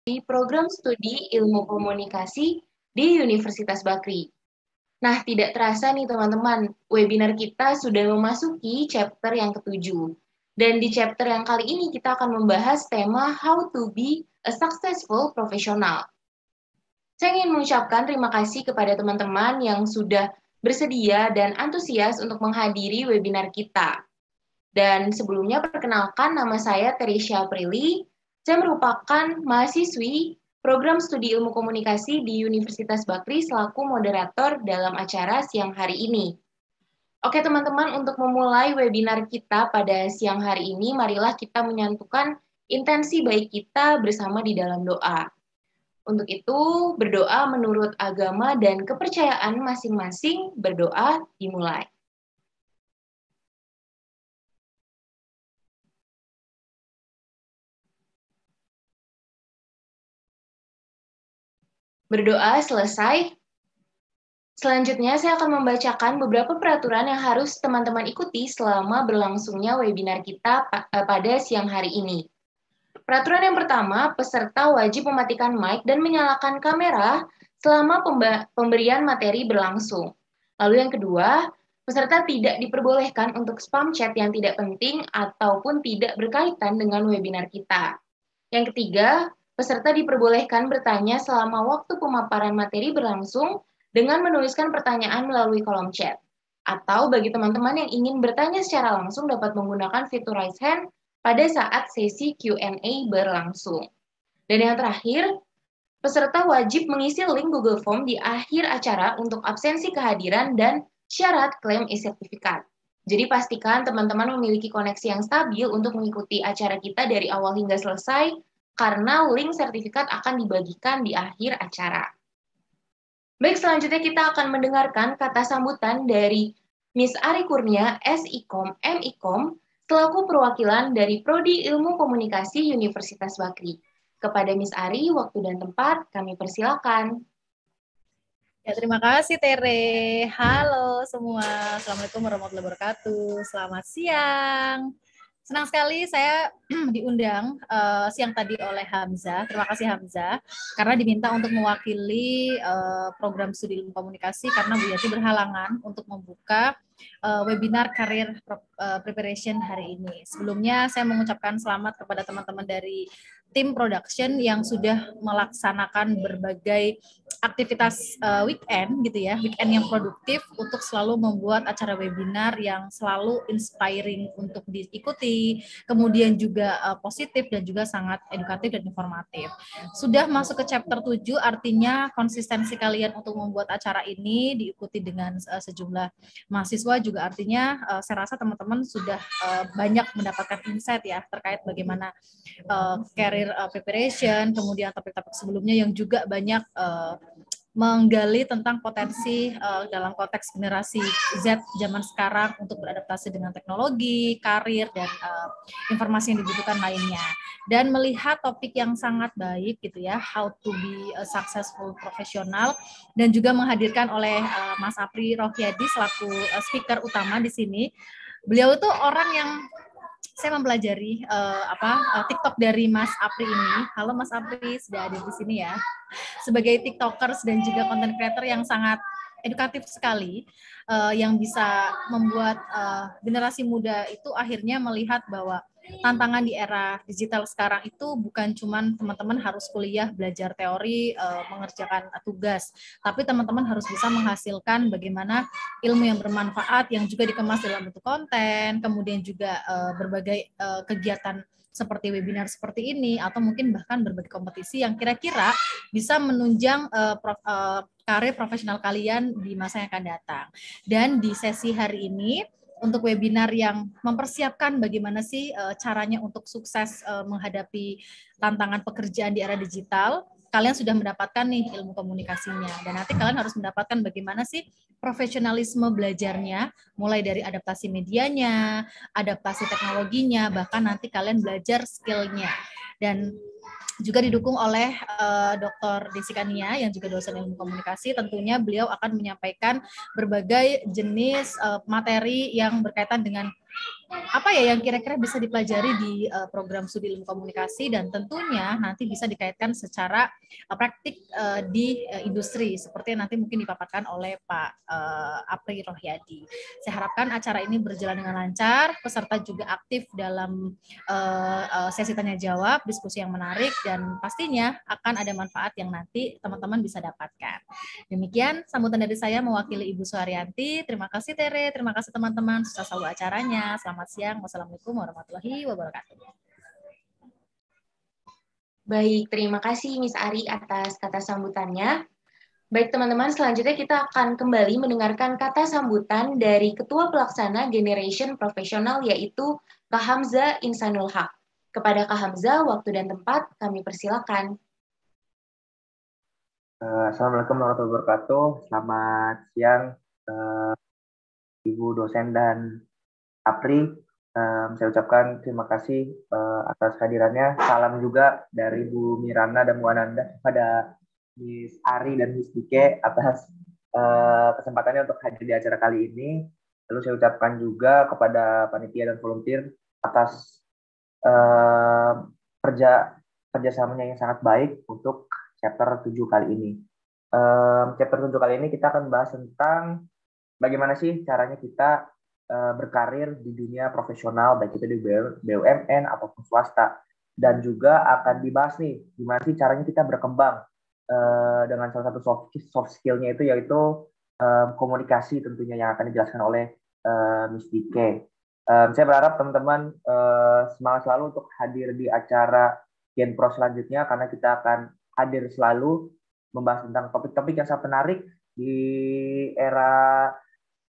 di program studi Ilmu Komunikasi di Universitas Bakri. Nah, tidak terasa nih teman-teman, webinar kita sudah memasuki chapter yang ketujuh. Dan di chapter yang kali ini kita akan membahas tema How to be a Successful Professional. Saya ingin mengucapkan terima kasih kepada teman-teman yang sudah bersedia dan antusias untuk menghadiri webinar kita. Dan sebelumnya perkenalkan, nama saya Teresya Prilly. Saya merupakan mahasiswi program studi ilmu komunikasi di Universitas Bakri selaku moderator dalam acara siang hari ini. Oke teman-teman, untuk memulai webinar kita pada siang hari ini, marilah kita menyatukan intensi baik kita bersama di dalam doa. Untuk itu, berdoa menurut agama dan kepercayaan masing-masing, berdoa dimulai. Berdoa selesai. Selanjutnya, saya akan membacakan beberapa peraturan yang harus teman-teman ikuti selama berlangsungnya webinar kita pada siang hari ini. Peraturan yang pertama, peserta wajib mematikan mic dan menyalakan kamera selama pemberian materi berlangsung. Lalu yang kedua, peserta tidak diperbolehkan untuk spam chat yang tidak penting ataupun tidak berkaitan dengan webinar kita. Yang ketiga, peserta diperbolehkan bertanya selama waktu pemaparan materi berlangsung dengan menuliskan pertanyaan melalui kolom chat. Atau bagi teman-teman yang ingin bertanya secara langsung dapat menggunakan fitur raise hand pada saat sesi Q&A berlangsung. Dan yang terakhir, peserta wajib mengisi link Google Form di akhir acara untuk absensi kehadiran dan syarat klaim e-sertifikat. Jadi pastikan teman-teman memiliki koneksi yang stabil untuk mengikuti acara kita dari awal hingga selesai, karena link sertifikat akan dibagikan di akhir acara. Baik, selanjutnya kita akan mendengarkan kata sambutan dari Miss Ari Kurnia, SIKOM, MIKOM, selaku perwakilan dari Prodi Ilmu Komunikasi Universitas Bakri. Kepada Miss Ari, waktu dan tempat kami persilakan. Ya, terima kasih Tere. Halo semua, Assalamualaikum warahmatullahi wabarakatuh. Selamat siang. Senang sekali saya diundang siang tadi oleh Hamzah. Terima kasih Hamzah, karena diminta untuk mewakili program studi ilmu komunikasi karena Bu Yati berhalangan untuk membuka webinar karir preparation hari ini. Sebelumnya saya mengucapkan selamat kepada teman-teman dari tim production yang sudah melaksanakan berbagai aktivitas weekend gitu ya, weekend yang produktif untuk selalu membuat acara webinar yang selalu inspiring untuk diikuti, kemudian juga positif dan juga sangat edukatif dan informatif. Sudah masuk ke chapter 7, artinya konsistensi kalian untuk membuat acara ini diikuti dengan sejumlah mahasiswa juga artinya saya rasa teman-teman sudah banyak mendapatkan insight ya terkait bagaimana career preparation, kemudian topik-topik sebelumnya yang juga banyak menggali tentang potensi dalam konteks generasi Z zaman sekarang untuk beradaptasi dengan teknologi, karir, dan informasi yang dibutuhkan lainnya. Dan melihat topik yang sangat baik gitu ya, how to be a successful professional, dan juga menghadirkan oleh Mas Apri Rohiyadi selaku speaker utama di sini. Beliau itu orang yang saya mempelajari TikTok dari Mas Apri ini. Halo Mas Apri, sudah ada di sini ya. Sebagai TikTokers dan juga content creator yang sangat edukatif sekali, yang bisa membuat generasi muda itu akhirnya melihat bahwa tantangan di era digital sekarang itu bukan cuman teman-teman harus kuliah, belajar teori, mengerjakan tugas, tapi teman-teman harus bisa menghasilkan bagaimana ilmu yang bermanfaat yang juga dikemas dalam bentuk konten, kemudian juga berbagai kegiatan seperti webinar seperti ini, atau mungkin bahkan berbagai kompetisi yang kira-kira bisa menunjang karir profesional kalian di masa yang akan datang. Dan di sesi hari ini, untuk webinar yang mempersiapkan bagaimana sih caranya untuk sukses menghadapi tantangan pekerjaan di era digital, kalian sudah mendapatkan nih ilmu komunikasinya, dan nanti kalian harus mendapatkan bagaimana sih profesionalisme belajarnya, mulai dari adaptasi medianya, adaptasi teknologinya, bahkan nanti kalian belajar skillnya. Dan juga didukung oleh Dr. Desika Nia yang juga dosen ilmu komunikasi. Tentunya beliau akan menyampaikan berbagai jenis materi yang berkaitan dengan apa ya yang kira-kira bisa dipelajari di program studi ilmu komunikasi, dan tentunya nanti bisa dikaitkan secara praktik di industri seperti yang nanti mungkin dipaparkan oleh Pak Apri Rohyadi. Saya harapkan acara ini berjalan dengan lancar, peserta juga aktif dalam sesi tanya jawab, diskusi yang menarik, dan pastinya akan ada manfaat yang nanti teman-teman bisa dapatkan. Demikian sambutan dari saya mewakili Ibu Suharyanti. Terima kasih Tere, terima kasih teman-teman. Sukses selalu acaranya. Selamat siang. Wassalamualaikum warahmatullahi wabarakatuh. Baik, terima kasih Miss Ari atas kata sambutannya. Baik teman-teman, selanjutnya kita akan kembali mendengarkan kata sambutan dari Ketua Pelaksana Generation Profesional yaitu Kak Hamza Insanul Haq. Kepada Kak Hamza, waktu dan tempat kami persilakan. Assalamualaikum warahmatullahi wabarakatuh. Selamat siang, Ibu dosen dan Apri. Saya ucapkan terima kasih atas kehadirannya. Salam juga dari Bu Mirana dan Bu Ananda kepada Miss Ari dan Miss Dike atas kesempatannya untuk hadir di acara kali ini. Lalu saya ucapkan juga kepada panitia dan volunteer atas kerjasamanya yang sangat baik untuk chapter 7 kali ini. Chapter 7 kali ini kita akan bahas tentang bagaimana sih caranya kita berkarir di dunia profesional, baik itu di BUMN ataupun swasta. Dan juga akan dibahas nih, gimana sih caranya kita berkembang dengan salah satu soft skill-nya itu yaitu komunikasi tentunya yang akan dijelaskan oleh Miss Dike. Saya berharap teman-teman semangat selalu untuk hadir di acara Genpro selanjutnya karena kita akan hadir selalu membahas tentang topik-topik yang sangat menarik di era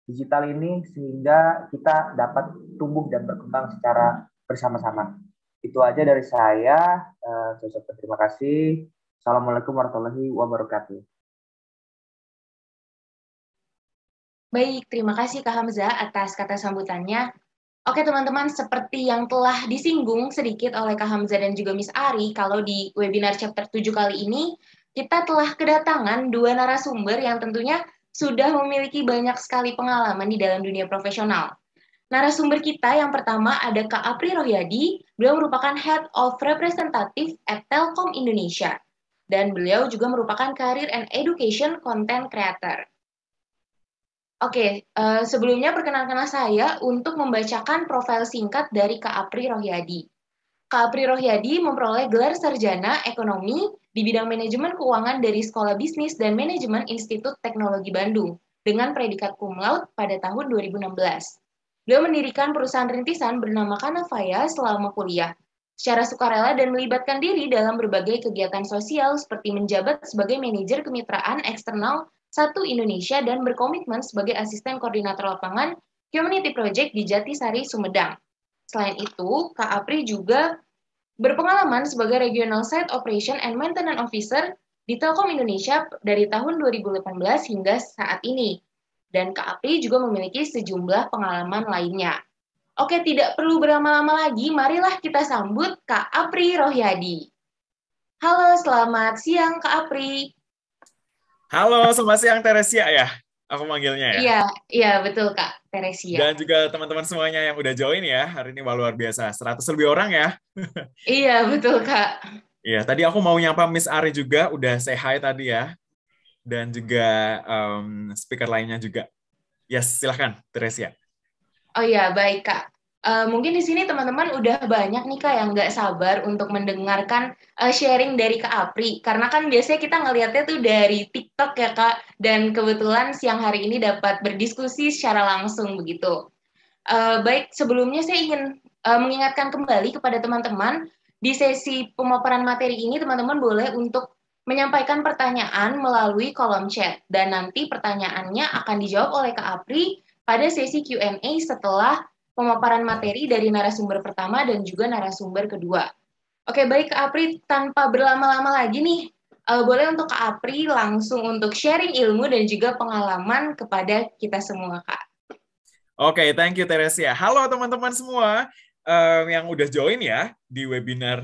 digital ini sehingga kita dapat tumbuh dan berkembang secara bersama-sama. Itu aja dari saya. Saya ucapkan terima kasih. Assalamualaikum warahmatullahi wabarakatuh. Baik, terima kasih Kak Hamza atas kata sambutannya. Oke teman-teman, seperti yang telah disinggung sedikit oleh Kak Hamza dan juga Miss Ari, kalau di webinar chapter 7 kali ini, kita telah kedatangan dua narasumber yang tentunya sudah memiliki banyak sekali pengalaman di dalam dunia profesional. Narasumber kita yang pertama ada Kak Apri Rohyadi, beliau merupakan Head of Representative at Telkom Indonesia, dan beliau juga merupakan Career and Education Content Creator. Oke, sebelumnya perkenalkanlah saya untuk membacakan profil singkat dari Kak Apri Rohyadi. Kak Apri Rohyadi memperoleh gelar sarjana ekonomi di bidang manajemen keuangan dari Sekolah Bisnis dan Manajemen Institut Teknologi Bandung dengan predikat cum laude pada tahun 2016. Beliau mendirikan perusahaan rintisan bernama Kanavaya selama kuliah, secara sukarela dan melibatkan diri dalam berbagai kegiatan sosial seperti menjabat sebagai manajer kemitraan eksternal Satu Indonesia dan berkomitmen sebagai asisten koordinator lapangan Community Project di Jatisari, Sumedang. Selain itu, Kak Apri juga berpengalaman sebagai Regional Site Operation and Maintenance Officer di Telkom Indonesia dari tahun 2018 hingga saat ini. Dan Kak Apri juga memiliki sejumlah pengalaman lainnya. Oke, tidak perlu berlama-lama lagi, marilah kita sambut Kak Apri Rohyadi. Halo, selamat siang Kak Apri. Halo, selamat siang Teresia ya. Aku manggilnya ya. Iya betul Kak Teresia. Dan juga teman-teman semuanya yang udah join ya. Hari ini luar biasa, 100 lebih orang ya. Iya, betul Kak. Iya, tadi aku mau nyapa Miss Ari juga, udah say hi tadi ya. Dan juga speaker lainnya juga. Yes, silahkan Teresia. Oh iya, baik Kak. Mungkin di sini teman-teman udah banyak nih Kak yang nggak sabar untuk mendengarkan sharing dari Kak Apri. Karena kan biasanya kita ngelihatnya tuh dari TikTok ya Kak. Dan kebetulan siang hari ini dapat berdiskusi secara langsung begitu. Baik, sebelumnya saya ingin mengingatkan kembali kepada teman-teman, di sesi pemaparan materi ini teman-teman boleh untuk menyampaikan pertanyaan melalui kolom chat. Dan nanti pertanyaannya akan dijawab oleh Kak Apri pada sesi Q&A setelah pemaparan materi dari narasumber pertama dan juga narasumber kedua. Oke, baik Kak Apri, tanpa berlama-lama lagi nih, boleh untuk Kak Apri langsung untuk sharing ilmu dan juga pengalaman kepada kita semua, Kak. Oke, thank you Teresia. Halo teman-teman semua yang udah join ya di webinar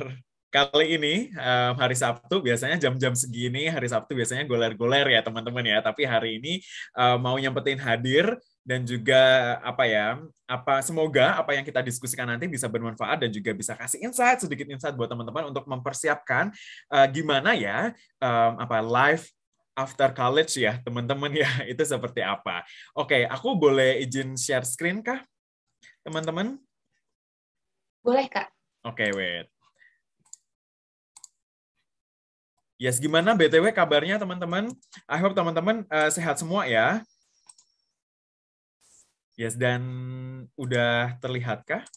kali ini. Hari Sabtu biasanya jam-jam segini, hari Sabtu biasanya goler-goler ya teman-teman ya. Tapi hari ini mau nyempetin hadir dan juga semoga apa yang kita diskusikan nanti bisa bermanfaat dan juga bisa kasih sedikit insight buat teman-teman untuk mempersiapkan gimana ya life after college ya teman-teman ya, itu seperti apa. Oke, aku boleh izin share screen kah teman-teman? Boleh, Kak. Oke, wait. Yes, gimana BTW kabarnya teman-teman? I hope teman-teman sehat semua ya. Yes, dan udah terlihatkah?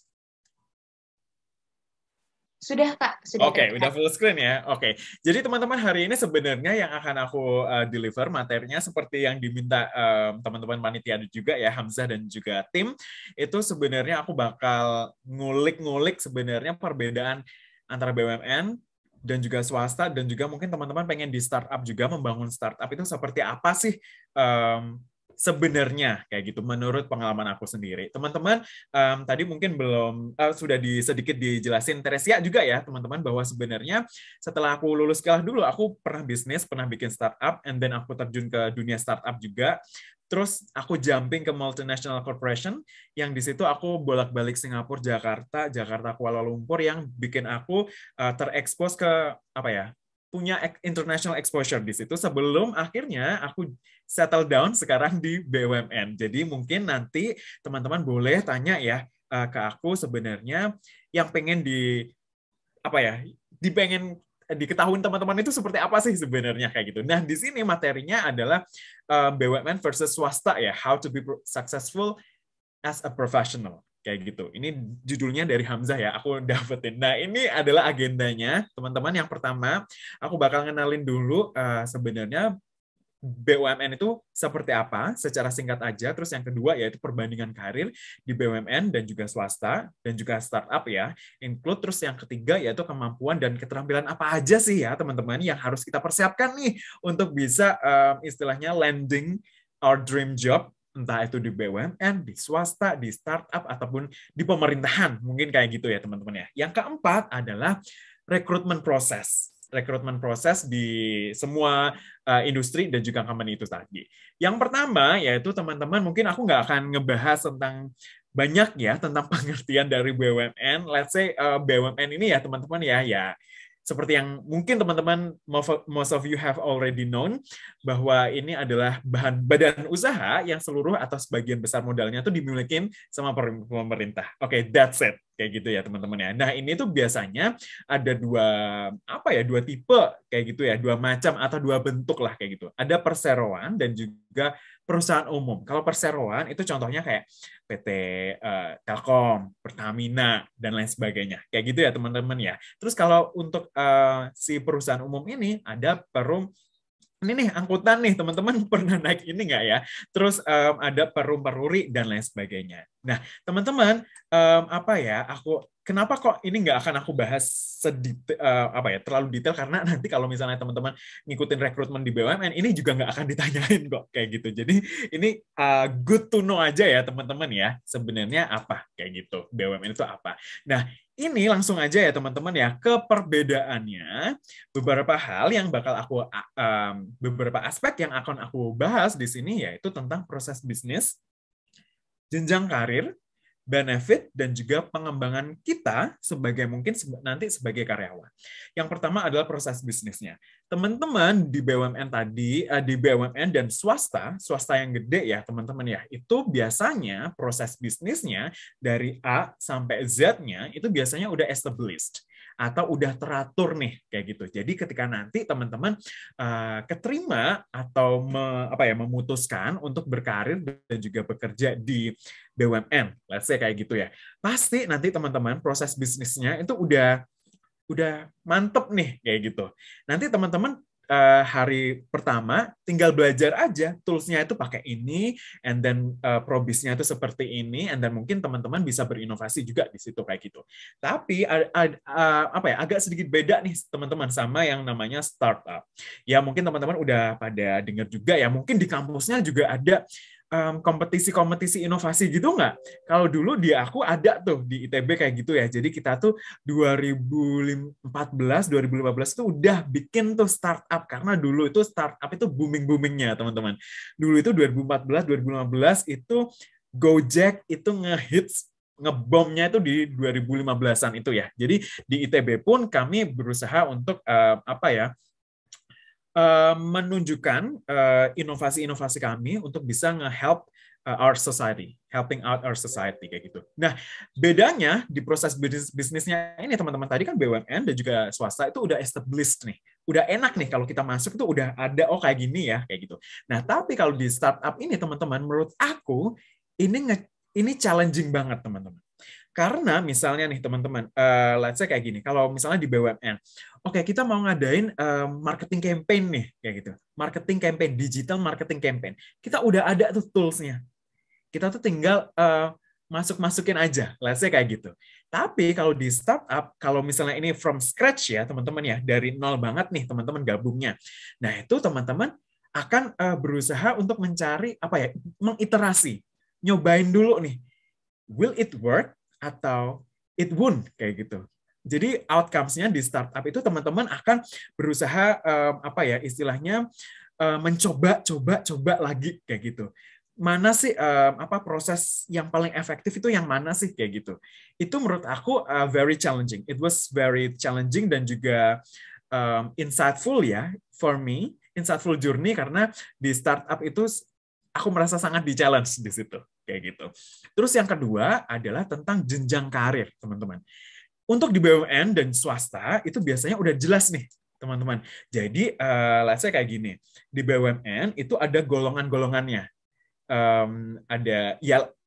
Sudah, Kak. Sudah. Oke, udah full screen ya. Oke, jadi teman-teman hari ini sebenarnya yang akan aku deliver materinya seperti yang diminta teman-teman panitia juga ya, Hamzah dan juga tim. Itu sebenarnya aku bakal ngulik-ngulik sebenarnya perbedaan antara BUMN dan juga swasta, dan juga mungkin teman-teman pengen di startup juga, membangun startup itu seperti apa sih sebenarnya kayak gitu menurut pengalaman aku sendiri. Teman-teman tadi mungkin belum sudah sedikit dijelasin Teresia juga ya teman-teman, bahwa sebenarnya setelah aku lulus sekolah dulu aku pernah bisnis, pernah bikin startup, and then aku terjun ke dunia startup juga. Terus aku jumping ke multinational corporation, yang di situ aku bolak-balik Singapura, Jakarta, Kuala Lumpur, yang bikin aku terekspos ke punya international exposure di situ sebelum akhirnya aku settle down sekarang di BUMN. Jadi mungkin nanti teman-teman boleh tanya ya ke aku sebenarnya yang pengen diketahui teman-teman itu seperti apa sih sebenarnya kayak gitu. Nah, di sini materinya adalah BUMN versus swasta ya, how to be successful as a professional kayak gitu. Ini judulnya dari Hamzah ya, aku dapetin. Nah, ini adalah agendanya, teman-teman. Yang pertama, aku bakal ngenalin dulu sebenarnya BUMN itu seperti apa, secara singkat aja. Terus yang kedua yaitu perbandingan karir di BUMN dan juga swasta, dan juga startup ya, include. Terus yang ketiga yaitu kemampuan dan keterampilan apa aja sih ya teman-teman yang harus kita persiapkan nih untuk bisa istilahnya landing our dream job, entah itu di BUMN, di swasta, di startup, ataupun di pemerintahan. Mungkin kayak gitu ya teman-teman ya. Yang keempat adalah rekrutmen proses di semua industri dan juga company itu tadi. Yang pertama yaitu teman-teman, mungkin aku nggak akan ngebahas tentang banyak ya tentang pengertian dari BUMN. Let's say BUMN ini ya teman-teman ya seperti yang mungkin teman-teman most of you have already known, bahwa ini adalah badan usaha yang seluruh atau sebagian besar modalnya itu dimiliki sama pemerintah. Oke, that's it. Kayak gitu ya teman-teman ya. Nah, ini tuh biasanya ada dua tipe kayak gitu ya, dua macam atau dua bentuk lah kayak gitu. Ada perseroan dan juga perusahaan umum. Kalau perseroan itu contohnya kayak PT Telkom, Pertamina, dan lain sebagainya. Kayak gitu ya teman-teman ya. Terus kalau untuk si perusahaan umum ini ada ini nih angkutan nih teman-teman, pernah naik ini nggak ya? Terus ada peruri dan lain sebagainya. Nah teman-teman kenapa kok ini nggak akan aku bahas terlalu detail, karena nanti kalau misalnya teman-teman ngikutin rekrutmen di BUMN ini juga nggak akan ditanyain kok kayak gitu. Jadi ini good to know aja ya teman-teman ya, sebenarnya apa kayak gitu, BUMN itu apa. Nah ini langsung aja ya teman-teman ya ke perbedaannya, beberapa hal yang bakal beberapa aspek yang akan aku bahas di sini yaitu tentang proses bisnis, jenjang karir, benefit, dan juga pengembangan kita nanti sebagai karyawan. Yang pertama adalah proses bisnisnya. Teman-teman di BUMN tadi, di BUMN dan swasta yang gede ya teman-teman ya, itu biasanya proses bisnisnya dari A sampai Z-nya itu biasanya udah established atau udah teratur nih kayak gitu. Jadi ketika nanti teman-teman keterima atau memutuskan untuk berkarir dan juga bekerja di BUMN, let's say kayak gitu ya, pasti nanti teman-teman proses bisnisnya itu udah mantep nih kayak gitu. Nanti teman-teman hari pertama tinggal belajar aja toolsnya itu pakai ini, and then probisnya itu seperti ini, and then mungkin teman-teman bisa berinovasi juga di situ kayak gitu. Tapi agak sedikit beda nih teman-teman sama yang namanya startup. Ya mungkin teman-teman udah pada dengar juga ya, mungkin di kampusnya juga ada kompetisi-kompetisi inovasi gitu nggak? Kalau dulu di aku ada tuh di ITB kayak gitu ya. Jadi kita tuh 2014, 2015 tuh udah bikin tuh startup karena dulu itu startup itu booming-boomingnya teman-teman. Dulu itu 2014, 2015 itu Gojek itu ngehits ngebomnya itu di 2015-an itu ya. Jadi di ITB pun kami berusaha untuk menunjukkan inovasi-inovasi kami untuk bisa nge-help our society, helping out our society kayak gitu. Nah, bedanya di proses bisnisnya ini teman-teman tadi kan BUMN dan juga swasta itu udah established nih. Udah enak nih kalau kita masuk itu udah ada kayak gini ya, kayak gitu. Nah, tapi kalau di startup ini teman-teman menurut aku ini challenging banget teman-teman. Karena misalnya nih teman-teman, let's say kayak gini, kalau misalnya di BUMN, oke, kita mau ngadain marketing campaign nih, kayak gitu. Marketing campaign, digital marketing campaign. Kita udah ada tuh tools-nya. Kita tuh tinggal masukin aja, let's say kayak gitu. Tapi kalau di startup, kalau misalnya ini from scratch ya teman-teman ya, dari nol banget nih teman-teman gabungnya. Nah itu teman-teman akan berusaha untuk mencari, mengiterasi. Nyobain dulu nih, will it work? Atau it won't kayak gitu. Jadi outcomes-nya di startup itu teman-teman akan berusaha istilahnya mencoba lagi kayak gitu. Mana sih proses yang paling efektif itu yang mana sih kayak gitu. Itu menurut aku very challenging. It was very challenging dan juga insightful ya for me, insightful journey karena di startup itu aku merasa sangat di-challenge di situ, kayak gitu. Terus yang kedua adalah tentang jenjang karir, teman-teman. Untuk di BUMN dan swasta, itu biasanya udah jelas nih, teman-teman. Jadi, let's say kayak gini, di BUMN itu ada golongan-golongannya.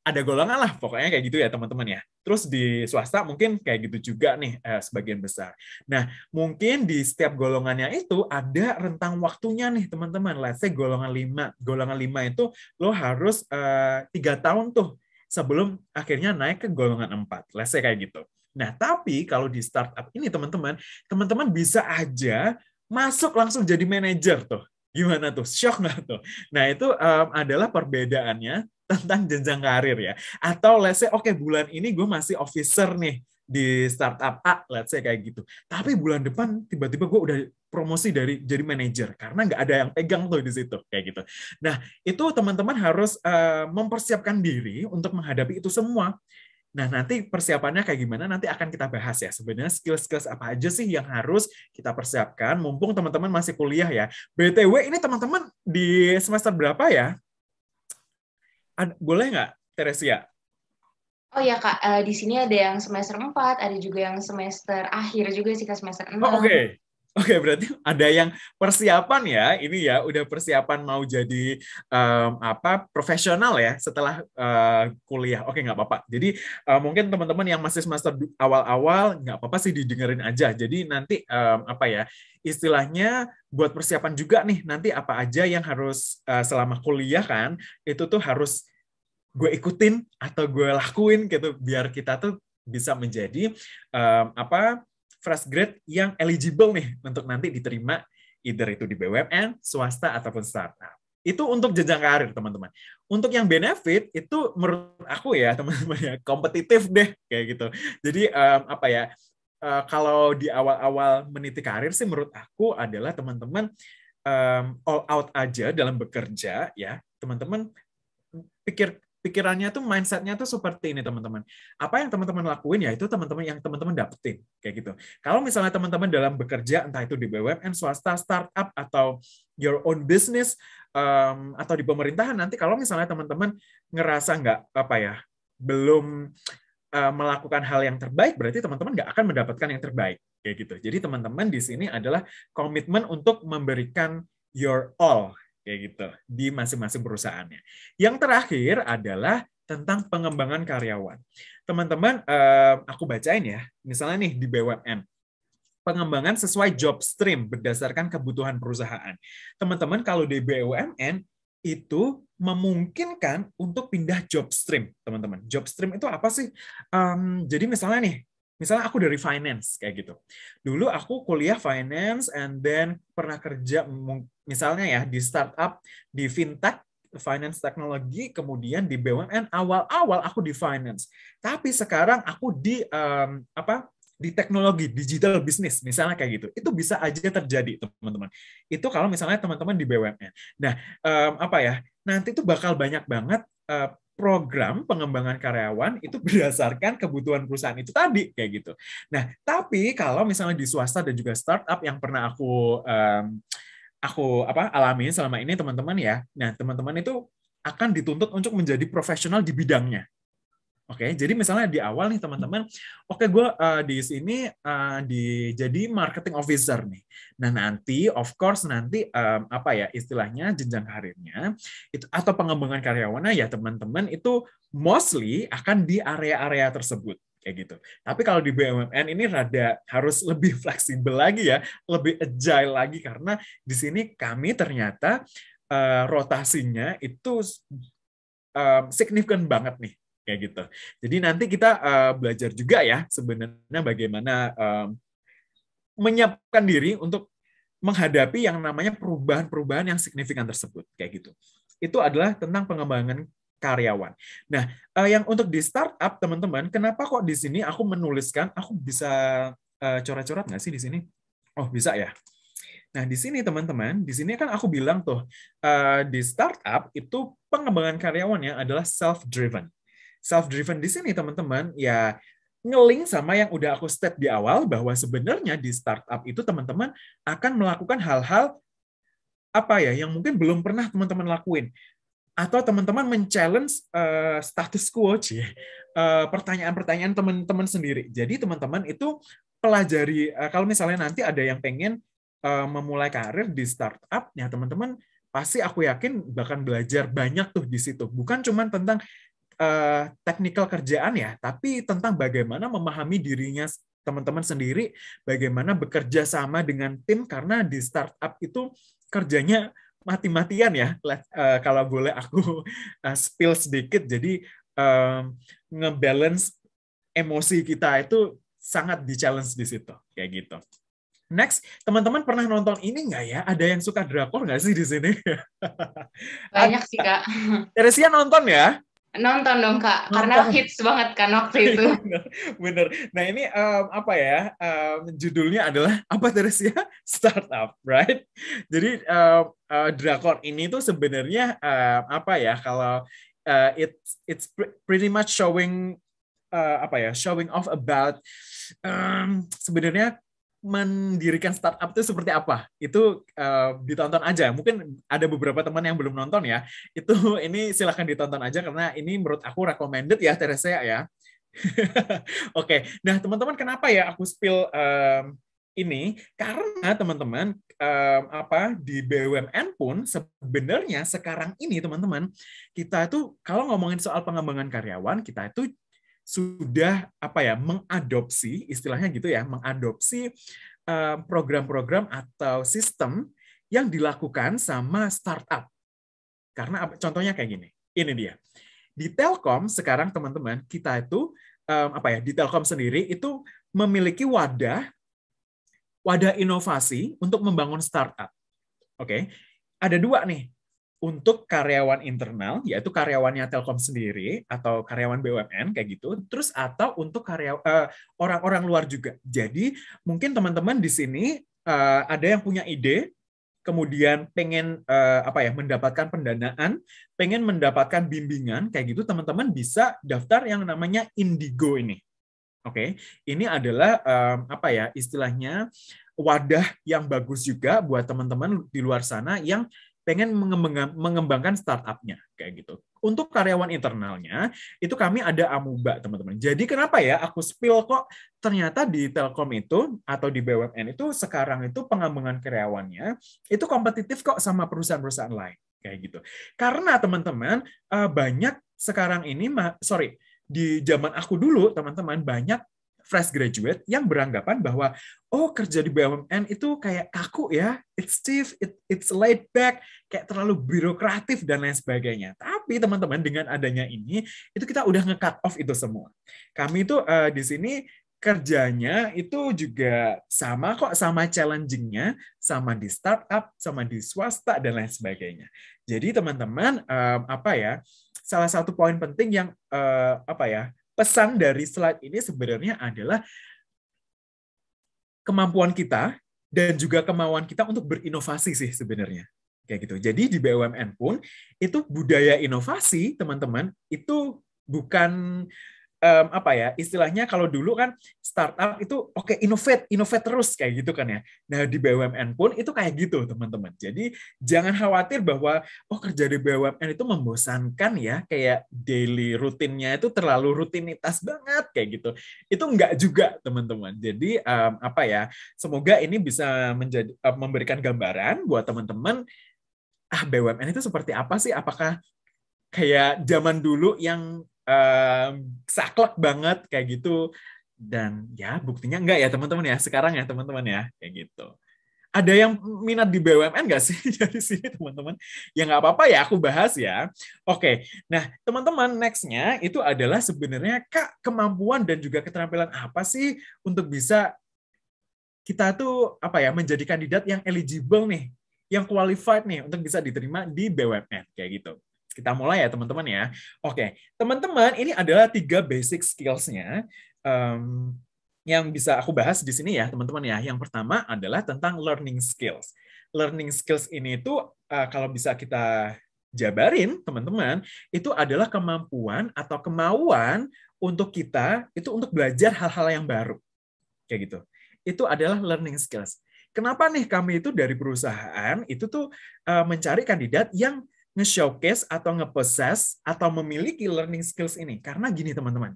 Ada golongan lah, pokoknya kayak gitu ya, teman-teman ya. Terus di swasta mungkin kayak gitu juga nih, sebagian besar. Nah, mungkin di setiap golongannya itu ada rentang waktunya nih, teman-teman. Let's say golongan 5. Golongan 5 itu lo harus 3 tahun tuh sebelum akhirnya naik ke golongan 4. Let's say kayak gitu. Nah, tapi kalau di startup ini, teman-teman bisa aja masuk langsung jadi manajer tuh. Gimana tuh? Shock nggak tuh? Nah, itu adalah perbedaannya tentang jenjang karir ya. Atau let's say, oke, bulan ini gue masih officer nih di startup A, let's say kayak gitu. Tapi bulan depan tiba-tiba gue udah promosi jadi manajer karena nggak ada yang pegang tuh di situ kayak gitu. Nah, itu teman-teman harus mempersiapkan diri untuk menghadapi itu semua. Nah, nanti persiapannya kayak gimana nanti akan kita bahas ya. Sebenarnya skill-skills apa aja sih yang harus kita persiapkan mumpung teman-teman masih kuliah ya. BTW ini teman-teman di semester berapa ya? Boleh nggak, Teresia? Oh ya Kak, di sini ada yang semester 4, ada juga yang semester akhir juga sih Kak, semester 6. Oh, oke. Oke, berarti ada yang persiapan ya, ini ya udah persiapan mau jadi profesional ya setelah kuliah. Oke, nggak apa-apa. Jadi mungkin teman-teman yang masih semester awal-awal nggak apa-apa sih didengerin aja. Jadi nanti istilahnya buat persiapan juga nih nanti apa aja yang harus selama kuliah kan itu tuh harus gue ikutin atau gue lakuin gitu biar kita tuh bisa menjadi fresh grade yang eligible nih untuk nanti diterima either itu di BUMN, swasta, ataupun startup. Itu untuk jenjang karir, teman-teman. Untuk yang benefit, itu menurut aku ya, teman-teman ya, kompetitif deh, kayak gitu. Jadi, kalau di awal-awal meniti karir sih, menurut aku adalah teman-teman all out aja dalam bekerja, ya. Teman-teman pikirannya tuh mindset-nya tuh seperti ini teman-teman. Apa yang teman-teman lakuin ya itu teman-teman yang teman-teman dapetin kayak gitu. Kalau misalnya teman-teman dalam bekerja entah itu di BUMN, swasta, startup atau your own business atau di pemerintahan nanti kalau misalnya teman-teman ngerasa belum melakukan hal yang terbaik berarti teman-teman nggak akan mendapatkan yang terbaik kayak gitu. Jadi teman-teman di sini adalah komitmen untuk memberikan your all kayak gitu di masing-masing perusahaannya. Yang terakhir adalah tentang pengembangan karyawan. Teman-teman, aku bacain ya. Misalnya nih di BUMN, pengembangan sesuai job stream berdasarkan kebutuhan perusahaan. Teman-teman, kalau di BUMN itu memungkinkan untuk pindah job stream, teman-teman. Job stream itu apa sih? Jadi misalnya aku dari finance kayak gitu. Dulu aku kuliah finance and then pernah kerja misalnya ya di startup, di fintech, finance teknologi, kemudian di BUMN awal-awal aku di finance, tapi sekarang aku di di teknologi digital business misalnya kayak gitu. Itu bisa aja terjadi, teman-teman. Itu kalau misalnya teman-teman di BUMN. Nah, nanti itu bakal banyak banget program pengembangan karyawan itu berdasarkan kebutuhan perusahaan itu tadi kayak gitu. Nah, tapi kalau misalnya di swasta dan juga startup yang pernah aku alami selama ini, teman-teman ya. Nah, teman-teman itu akan dituntut untuk menjadi profesional di bidangnya. Oke, jadi misalnya di awal nih teman-teman, oke gue di sini jadi marketing officer nih. Nah nanti, of course nanti istilahnya jenjang karirnya itu atau pengembangan karyawannya ya teman-teman itu mostly akan di area-area tersebut kayak gitu. Tapi kalau di BUMN ini rada harus lebih fleksibel lagi ya, lebih agile lagi karena di sini kami ternyata rotasinya itu signifikan banget nih. Kayak gitu. Jadi nanti kita belajar juga ya sebenarnya bagaimana menyiapkan diri untuk menghadapi yang namanya perubahan-perubahan yang signifikan tersebut. Kayak gitu. Itu adalah tentang pengembangan karyawan. Nah, yang untuk di startup, teman-teman, kenapa kok di sini aku menuliskan, aku bisa coret-coret nggak sih di sini? Oh, bisa ya. Nah, di sini teman-teman, di sini kan aku bilang tuh, di startup itu pengembangan karyawannya adalah self-driven. Self-driven di sini teman-teman ya nge-link sama yang udah aku step di awal bahwa sebenarnya di startup itu teman-teman akan melakukan hal-hal yang mungkin belum pernah teman-teman lakuin atau teman-teman men-challenge status quo pertanyaan-pertanyaan teman-teman sendiri. Jadi teman-teman itu pelajari kalau misalnya nanti ada yang pengen memulai karir di startup ya teman-teman pasti aku yakin bahkan belajar banyak tuh di situ. Bukan cuma tentang teknikal kerjaan ya, tapi tentang bagaimana memahami dirinya teman-teman sendiri, bagaimana bekerja sama dengan tim, karena di startup itu kerjanya mati-matian ya, kalau boleh aku spill sedikit, jadi ngebalance emosi kita itu sangat di-challenge di situ, kayak gitu. Next, teman-teman pernah nonton ini nggak ya? Ada yang suka drakor nggak sih di sini? Banyak sih, Kak. Teresia nonton ya? Nonton dong Kak, karena hits banget kan waktu itu. Bener. Nah ini judulnya adalah apa Teresia? Startup, right? Jadi drakor ini tuh sebenarnya kalau it's pretty much showing showing off about sebenarnya mendirikan startup itu seperti apa? Itu ditonton aja. Mungkin ada beberapa teman yang belum nonton ya. Ini silahkan ditonton aja karena ini menurut aku recommended ya Teresia ya. Oke. Nah, teman-teman kenapa ya aku spill ini? Karena teman-teman di BUMN pun sebenarnya sekarang ini teman-teman kita itu kalau ngomongin soal pengembangan karyawan, kita itu sudah mengadopsi istilahnya gitu ya, mengadopsi program-program atau sistem yang dilakukan sama startup. Karena contohnya kayak gini. Ini dia. Di Telkom sekarang teman-teman, kita itu di Telkom sendiri itu memiliki wadah inovasi untuk membangun startup. Oke. Ada dua nih. Untuk karyawan internal, yaitu karyawannya Telkom sendiri, atau karyawan BUMN, kayak gitu. Terus atau untuk orang-orang luar juga. Jadi, mungkin teman-teman di sini ada yang punya ide, kemudian pengen mendapatkan pendanaan, pengen mendapatkan bimbingan, kayak gitu, teman-teman bisa daftar yang namanya Indigo ini. Oke, ini adalah istilahnya wadah yang bagus juga buat teman-teman di luar sana yang pengen mengembangkan startup-nya kayak gitu. Untuk karyawan internalnya itu kami ada Amuba teman-teman. Jadi kenapa ya aku spill kok ternyata di Telkom itu atau di BUMN itu sekarang itu pengembangan karyawannya itu kompetitif kok sama perusahaan-perusahaan lain kayak gitu. Karena teman-teman banyak sekarang ini di zaman aku dulu teman-teman banyak fresh graduate yang beranggapan bahwa kerja di BUMN itu kayak kaku ya, it's stiff, it's laid back, kayak terlalu birokratif dan lain sebagainya. Tapi teman-teman dengan adanya ini, itu kita udah nge-cut off itu semua. Kami itu di sini kerjanya itu juga sama kok, sama challenging-nya, sama di startup, sama di swasta, dan lain sebagainya. Jadi teman-teman, salah satu poin penting yang pesan dari slide ini sebenarnya adalah kemampuan kita dan juga kemauan kita untuk berinovasi sih sebenarnya. Kayak gitu. Jadi di BUMN pun itu budaya inovasi, teman-teman, itu bukan istilahnya kalau dulu kan startup itu innovate terus kayak gitu kan ya. Nah di BUMN pun itu kayak gitu teman-teman. Jadi jangan khawatir bahwa kerja di BUMN itu membosankan ya, kayak daily rutinnya itu terlalu rutinitas banget kayak gitu. Itu enggak juga teman-teman. Jadi semoga ini bisa memberikan gambaran buat teman-teman, BUMN itu seperti apa sih? Apakah kayak zaman dulu yang saklek banget kayak gitu, dan ya buktinya enggak ya teman-teman ya sekarang ya teman-teman ya kayak gitu. Ada yang minat di BUMN nggak sih dari sini teman-teman? Ya nggak apa-apa ya aku bahas ya. Oke, nah teman-teman nextnya itu adalah sebenarnya kemampuan dan juga keterampilan apa sih untuk bisa kita tuh menjadi kandidat yang eligible nih, yang qualified nih untuk bisa diterima di BUMN kayak gitu. Kita mulai ya teman-teman ya. Oke, teman-teman ini adalah 3 basic skills-nya yang bisa aku bahas di sini ya teman-teman ya. Yang pertama adalah tentang learning skills. Learning skills ini itu kalau bisa kita jabarin teman-teman, itu adalah kemampuan atau kemauan untuk kita itu untuk belajar hal-hal yang baru. Kayak gitu. Itu adalah learning skills. Kenapa nih kami itu dari perusahaan itu tuh mencari kandidat yang nge-showcase atau nge-possess atau memiliki learning skills ini? Karena gini teman-teman,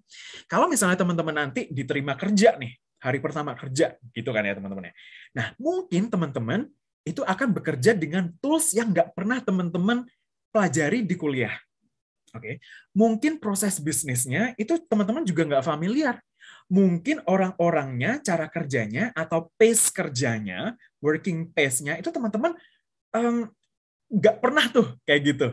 kalau misalnya teman-teman nanti diterima kerja nih, hari pertama kerja, gitu kan ya teman-teman ya. Nah, mungkin teman-teman itu akan bekerja dengan tools yang nggak pernah teman-teman pelajari di kuliah. Oke, mungkin proses bisnisnya itu teman-teman juga nggak familiar. Mungkin orang-orangnya, cara kerjanya, atau pace kerjanya, working pace-nya, itu teman-teman nggak pernah tuh kayak gitu.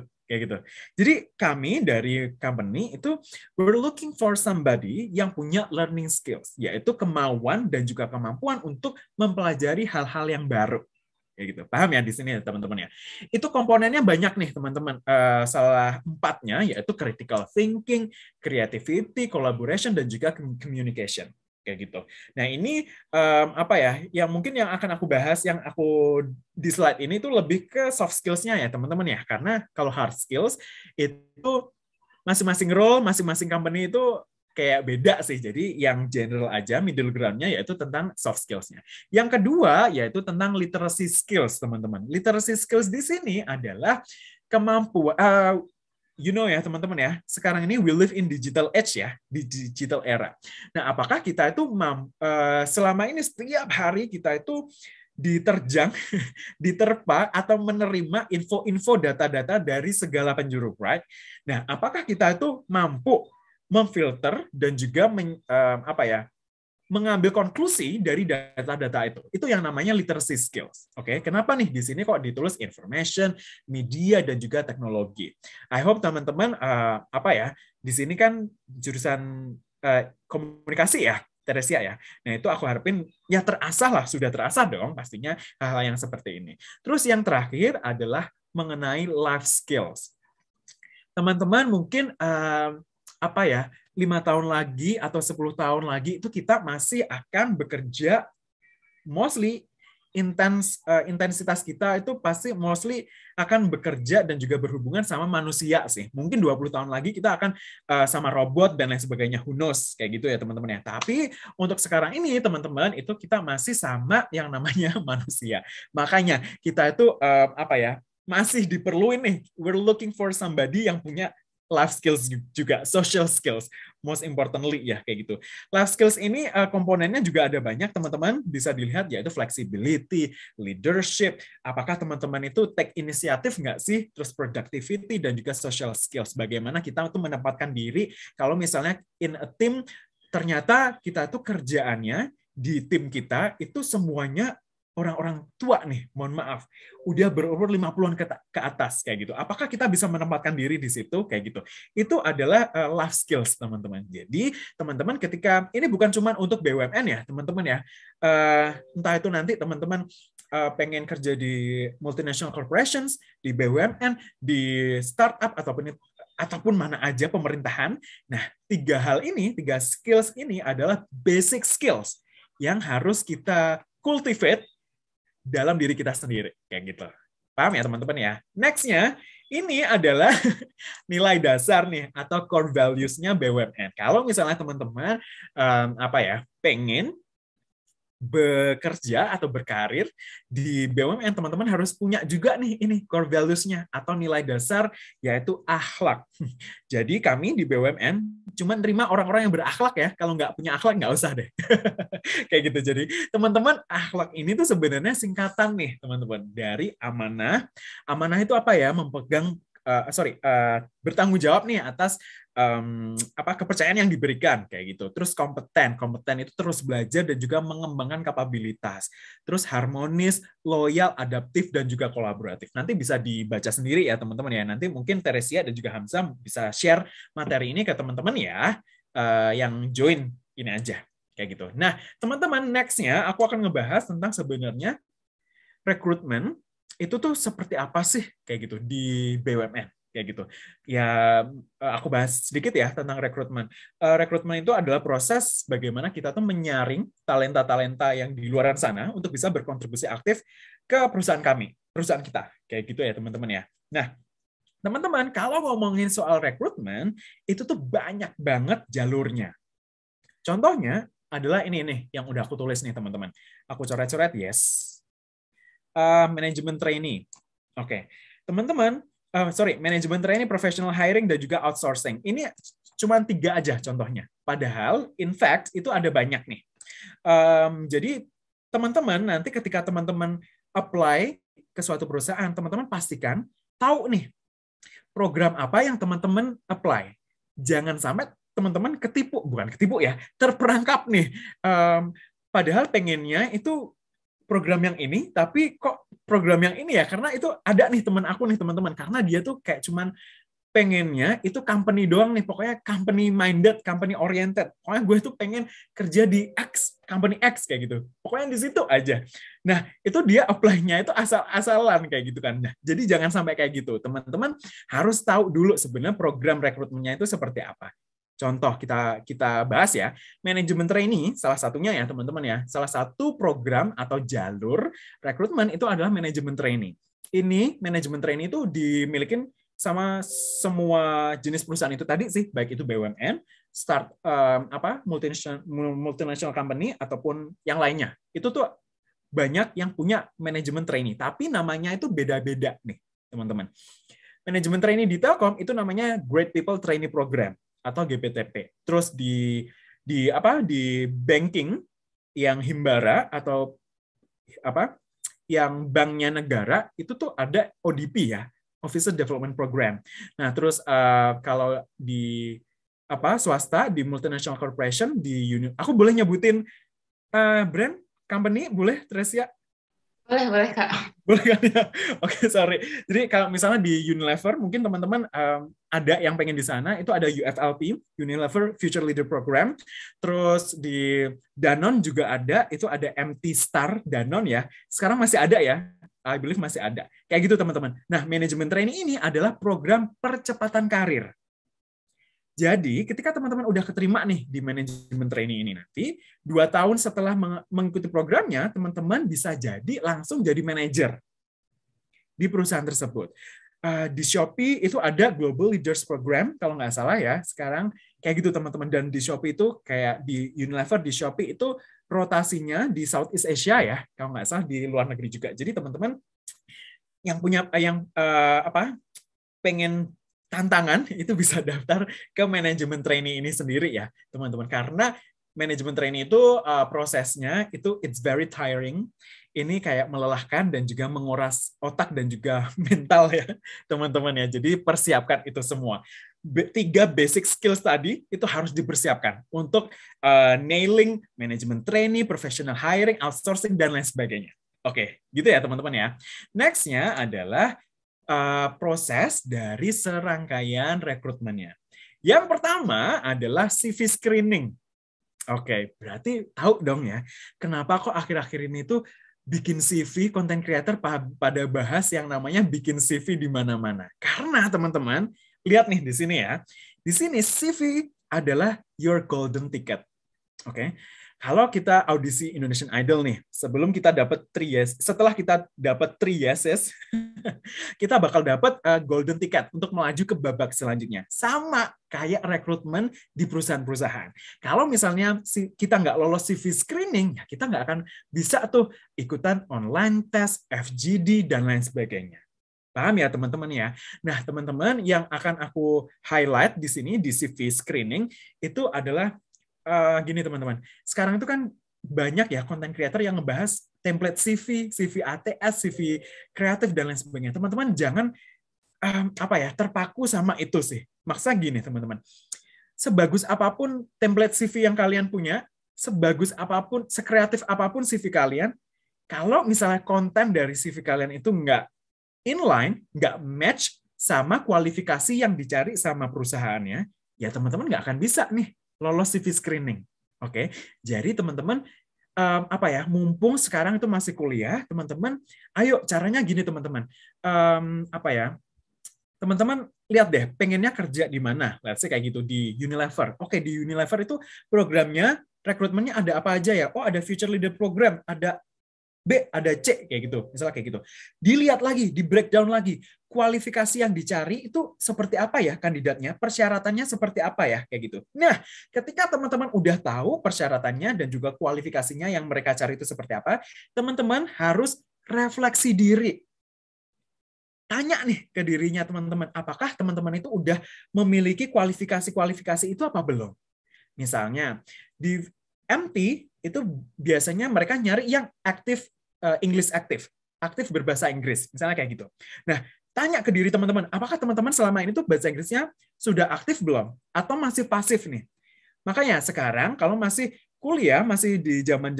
Jadi kami dari company itu we're looking for somebody yang punya learning skills, yaitu kemauan dan juga kemampuan untuk mempelajari hal-hal yang baru. Kayak gitu. Paham ya di sini teman-teman ya? Itu komponennya banyak nih teman-teman. Salah 4-nya yaitu critical thinking, creativity, collaboration, dan juga communication. Kayak gitu. Nah ini yang mungkin yang akan aku bahas, yang aku di slide ini tuh lebih ke soft skills-nya ya teman-teman ya. Karena kalau hard skills itu masing-masing role, masing-masing company itu kayak beda sih. Jadi yang general aja, middle ground-nya yaitu tentang soft skills-nya. Yang kedua yaitu tentang literacy skills teman-teman. Literacy skills di sini adalah kemampuan ya teman-teman ya, sekarang ini we live in digital age ya, di digital era. Nah, apakah kita itu selama ini setiap hari kita itu diterjang, diterpa, atau menerima info-info data-data dari segala penjuru, right? Nah, apakah kita itu mampu memfilter dan juga mengambil konklusi dari data-data itu. Itu yang namanya literacy skills. Oke, kenapa nih di sini kok ditulis information, media, dan juga teknologi? I hope teman-teman di sini kan jurusan komunikasi ya, Teresia ya. Nah, itu aku harapin ya sudah terasah dong pastinya hal-hal yang seperti ini. Terus yang terakhir adalah mengenai life skills. Teman-teman mungkin 5 tahun lagi atau 10 tahun lagi itu kita masih akan bekerja mostly intensitas kita itu pasti mostly akan bekerja dan juga berhubungan sama manusia sih. Mungkin 20 tahun lagi kita akan sama robot dan lain sebagainya, who knows, kayak gitu ya teman-teman ya. Tapi untuk sekarang ini teman-teman itu kita masih sama yang namanya manusia. Makanya kita itu masih diperluin nih. We're looking for somebody yang punya life skills juga, social skills, most importantly ya kayak gitu. Life skills ini komponennya juga ada banyak teman-teman, bisa dilihat yaitu flexibility, leadership, apakah teman-teman itu take inisiatif nggak sih, terus productivity dan juga social skills, bagaimana kita tuh menempatkan diri kalau misalnya in a team ternyata kita tuh kerjaannya di tim kita itu semuanya orang-orang tua nih, mohon maaf, udah berumur 50-an ke atas kayak gitu. Apakah kita bisa menempatkan diri di situ kayak gitu? Itu adalah life skills, teman-teman. Jadi, teman-teman ketika ini bukan cuma untuk BUMN ya, teman-teman ya. Entah itu nanti teman-teman pengen kerja di multinational corporations, di BUMN, di startup ataupun mana aja pemerintahan. Nah, 3 skills ini adalah basic skills yang harus kita cultivate dalam diri kita sendiri, kayak gitu. Paham ya teman-teman ya? Next-nya, ini adalah nilai dasar nih atau core values-nya BUMN. Kalau misalnya teman-teman pengen bekerja atau berkarir di BUMN, teman-teman harus punya juga nih ini core values-nya atau nilai dasar, yaitu akhlak. Jadi kami di BUMN cuma nerima orang-orang yang berakhlak ya. Kalau nggak punya akhlak nggak usah deh. Kayak gitu. Jadi teman-teman, akhlak ini tuh sebenarnya singkatan nih teman-teman dari amanah. Amanah itu apa ya? Memegang bertanggung jawab nih atas kepercayaan yang diberikan kayak gitu. Terus kompeten itu terus belajar dan juga mengembangkan kapabilitas. Terus harmonis, loyal, adaptif dan juga kolaboratif. Nanti bisa dibaca sendiri ya teman-teman ya. Nanti mungkin Teresia dan juga Hamzah bisa share materi ini ke teman-teman ya, yang join ini aja kayak gitu. Nah teman-teman, next-nya aku akan ngebahas tentang sebenarnya rekrutmen itu tuh seperti apa sih kayak gitu di BUMN kayak gitu. Ya aku bahas sedikit ya tentang rekrutmen. Rekrutmen itu adalah proses bagaimana kita tuh menyaring talenta-talenta yang di luar sana untuk bisa berkontribusi aktif ke perusahaan kita kayak gitu ya teman-teman ya. Nah, teman-teman, kalau ngomongin soal rekrutmen itu tuh banyak banget jalurnya. Contohnya adalah ini nih yang udah aku tulis nih teman-teman. Aku coret-coret, yes. Manajemen trainee. Oke. Teman-teman, manajemen trainee, professional hiring, dan juga outsourcing. Ini cuma 3 aja contohnya. Padahal, in fact, itu ada banyak nih. Jadi, teman-teman, nanti ketika teman-teman apply ke suatu perusahaan, teman-teman pastikan tahu nih program apa yang teman-teman apply. Jangan sampai teman-teman terperangkap nih. Padahal pengennya itu program yang ini, tapi kok program yang ini ya? Karena itu ada nih teman aku nih teman-teman, karena dia tuh kayak cuman pengennya itu company doang nih, pokoknya company minded, company oriented. Pokoknya gue tuh pengen kerja di company X kayak gitu. Pokoknya di situ aja. Nah, itu dia apply-nya itu asal-asalan kayak gitu kan. Nah, jadi jangan sampai kayak gitu. Teman-teman harus tahu dulu sebenarnya program rekrutmennya itu seperti apa. Contoh kita bahas ya, manajemen trainee salah satunya ya teman-teman ya. Salah satu program atau jalur rekrutmen itu adalah manajemen trainee. Ini manajemen trainee itu dimiliki sama semua jenis perusahaan itu tadi sih, baik itu BUMN, multinational company ataupun yang lainnya. Itu tuh banyak yang punya manajemen trainee, tapi namanya itu beda-beda nih, teman-teman. Manajemen trainee di Telkom itu namanya Great People Trainee Program atau GPTP. Terus di banking yang Himbara atau yang banknya negara itu tuh ada ODP ya, Officer Development Program. Nah, terus kalau di swasta di multinational corporation di union, aku boleh nyebutin brand company boleh Tresia? Boleh Kak. Boleh kan ya? Oke, sorry. Jadi kalau misalnya di Unilever, mungkin teman-teman ada yang pengen di sana, itu ada UFLP, Unilever Future Leader Program. Terus di Danone juga ada, itu ada MT Star Danone ya. Sekarang masih ada ya, I believe masih ada. Kayak gitu teman-teman. Nah, manajemen training ini adalah program percepatan karir. Jadi, ketika teman-teman udah keterima nih di manajemen training ini nanti, 2 tahun setelah mengikuti programnya, teman-teman bisa jadi langsung jadi manajer di perusahaan tersebut. Di Shopee itu ada Global Leaders Program, kalau nggak salah ya, sekarang kayak gitu teman-teman. Dan di Shopee itu, kayak di Unilever, di Shopee itu rotasinya di Southeast Asia ya, kalau nggak salah di luar negeri juga. Jadi teman-teman yang punya, pengen tantangan itu bisa daftar ke manajemen trainee ini sendiri ya teman-teman, karena manajemen trainee itu prosesnya itu it's very tiring, ini kayak melelahkan dan juga menguras otak dan juga mental ya teman-teman ya. Jadi persiapkan itu semua. 3 basic skills tadi itu harus dipersiapkan untuk nailing manajemen trainee, professional hiring, outsourcing dan lain sebagainya. Oke, gitu ya teman-teman ya. Next-nya adalah proses dari serangkaian rekrutmennya. Yang pertama adalah CV screening. Oke, berarti tahu dong ya, kenapa kok akhir-akhir ini tuh bikin CV content creator pada bahas yang namanya bikin CV di mana-mana. Karena teman-teman, lihat nih di sini ya. Di sini CV adalah your golden ticket. Oke. Kalau kita audisi Indonesian Idol nih, sebelum kita dapat 3 yes, setelah kita dapat 3 yeses, kita bakal dapat golden ticket untuk melaju ke babak selanjutnya. Sama kayak rekrutmen di perusahaan-perusahaan. Kalau misalnya kita nggak lolos CV screening, ya kita nggak akan bisa tuh ikutan online test, FGD, dan lain sebagainya. Paham ya teman-teman ya? Nah, teman-teman yang akan aku highlight di sini di CV screening itu adalah gini teman-teman. Sekarang itu kan banyak ya content creator yang ngebahas template CV, CV ATS, CV kreatif dan lain sebagainya. Teman-teman jangan terpaku sama itu sih. Maksudnya gini teman-teman. Sebagus apapun template CV yang kalian punya, sebagus apapun, sekreatif apapun CV kalian, kalau misalnya konten dari CV kalian itu nggak inline, nggak match sama kualifikasi yang dicari sama perusahaannya, ya teman-teman nggak akan bisa nih lolos CV screening. Oke, jadi teman-teman mumpung sekarang itu masih kuliah, teman-teman, ayo caranya gini teman-teman. Teman-teman lihat deh, pengennya kerja di mana? Let's say kayak gitu di Unilever. Oke, di Unilever itu programnya rekrutmennya ada apa aja ya? Oh, ada Future Leader Program, ada B, ada C, kayak gitu. Misalnya kayak gitu. Dilihat lagi, di breakdown lagi. Kualifikasi yang dicari itu seperti apa ya kandidatnya, persyaratannya seperti apa ya, kayak gitu. Nah, ketika teman-teman udah tahu persyaratannya dan juga kualifikasinya yang mereka cari itu seperti apa, teman-teman harus refleksi diri. Tanya nih ke dirinya teman-teman, apakah teman-teman itu udah memiliki kualifikasi-kualifikasi itu apa belum? Misalnya, di MT itu biasanya mereka nyari yang aktif, English aktif berbahasa Inggris, misalnya kayak gitu. Nah, tanya ke diri teman-teman, apakah teman-teman selama ini tuh bahasa Inggrisnya sudah aktif belum? Atau masih pasif nih? Makanya sekarang kalau masih kuliah, masih di zaman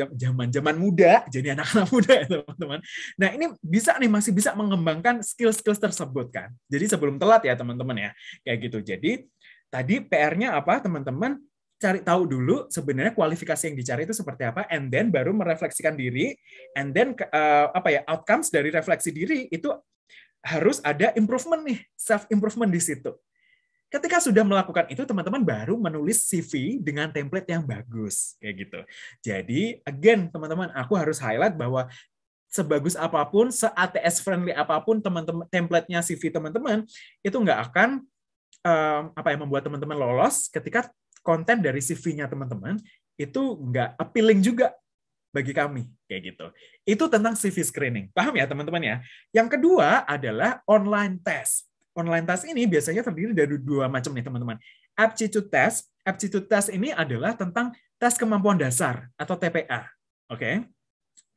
muda, jadi anak-anak muda ya teman-teman. Nah ini bisa nih, masih bisa mengembangkan skill-skill tersebut kan. Jadi sebelum telat ya teman-teman ya, kayak gitu. Jadi tadi PR-nya apa teman-teman? Cari tahu dulu sebenarnya kualifikasi yang dicari itu seperti apa, and then baru merefleksikan diri, and then outcomes dari refleksi diri itu harus ada improvement nih, self improvement di situ. Ketika sudah melakukan itu, teman-teman baru menulis CV dengan template yang bagus kayak gitu. Jadi again teman-teman, aku harus highlight bahwa sebagus apapun, se-ATS friendly apapun teman-teman template-nya CV teman-teman, itu nggak akan membuat teman-teman lolos ketika konten dari CV-nya teman-teman itu nggak appealing juga bagi kami, kayak gitu. Itu tentang CV screening. Paham ya teman-teman ya? Yang kedua adalah online test. Online test ini biasanya terdiri dari 2 macam nih teman-teman. Aptitude test. Aptitude test ini adalah tentang tes kemampuan dasar atau TPA. Oke.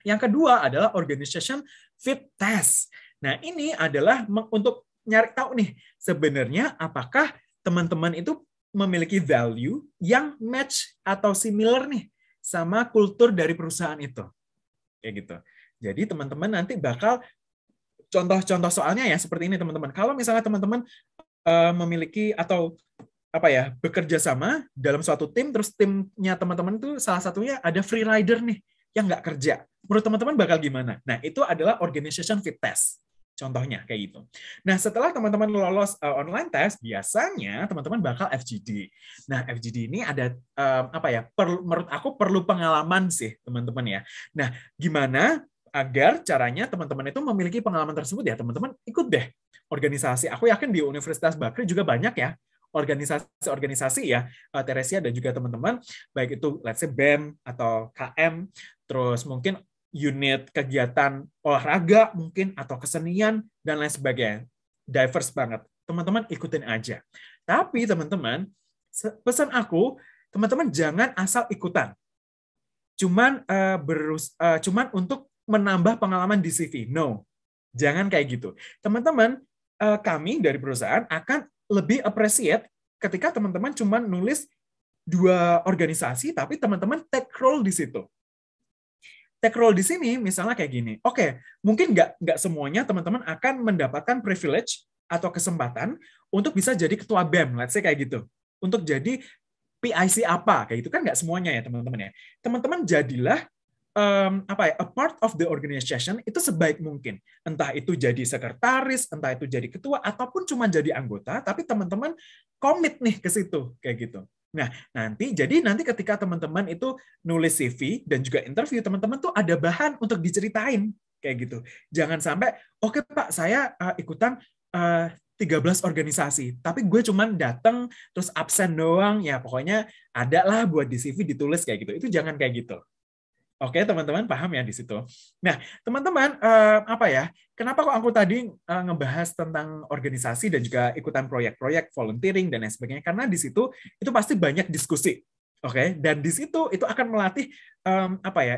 Yang kedua adalah organization fit test. Nah, ini adalah untuk nyari tahu nih sebenarnya apakah teman-teman itu memiliki value yang match atau similar nih sama kultur dari perusahaan itu. Kayak gitu. Jadi teman-teman nanti bakal contoh-contoh soalnya ya seperti ini teman-teman. Kalau misalnya teman-teman memiliki atau bekerja sama dalam suatu tim, terus timnya teman-teman itu salah satunya ada free rider nih yang nggak kerja. Menurut teman-teman bakal gimana? Nah, itu adalah organization fit test. Contohnya kayak gitu. Nah, setelah teman-teman lolos online test, biasanya teman-teman bakal FGD. Nah, FGD ini ada menurut aku perlu pengalaman sih, teman-teman ya. Nah, gimana agar caranya teman-teman itu memiliki pengalaman tersebut ya, teman-teman ikut deh organisasi. Aku yakin di Universitas Bakri juga banyak ya organisasi-organisasi ya, Teresia dan juga teman-teman, baik itu let's say BEM atau KM, terus mungkin unit kegiatan olahraga mungkin atau kesenian dan lain sebagainya. Diverse banget. Teman-teman ikutin aja. Tapi teman-teman, pesan aku, teman-teman jangan asal ikutan. Cuman untuk menambah pengalaman di CV. No. Jangan kayak gitu. Teman-teman, kami dari perusahaan akan lebih appreciate ketika teman-teman cuman nulis 2 organisasi tapi teman-teman take role di situ. Take role di sini misalnya kayak gini. Oke, mungkin nggak semuanya teman-teman akan mendapatkan privilege atau kesempatan untuk bisa jadi ketua BEM, let's say kayak gitu. Untuk jadi PIC apa, kayak gitu kan nggak semuanya ya teman-teman ya. Teman-teman jadilah a part of the organization itu sebaik mungkin. Entah itu jadi sekretaris, entah itu jadi ketua, ataupun cuma jadi anggota, tapi teman-teman komit nih ke situ, kayak gitu. Nah, nanti ketika teman-teman itu nulis CV dan juga interview, teman-teman tuh ada bahan untuk diceritain kayak gitu. Jangan sampai, oke Pak, saya ikutan 13 organisasi, tapi gue cuman datang terus absen doang, ya pokoknya ada lah buat di CV ditulis kayak gitu. Itu jangan kayak gitu. Oke, teman-teman paham ya di situ. Nah, teman-teman, kenapa kok aku tadi ngebahas tentang organisasi dan juga ikutan proyek-proyek, volunteering, dan lain sebagainya? Karena di situ itu pasti banyak diskusi. Oke, dan di situ itu akan melatih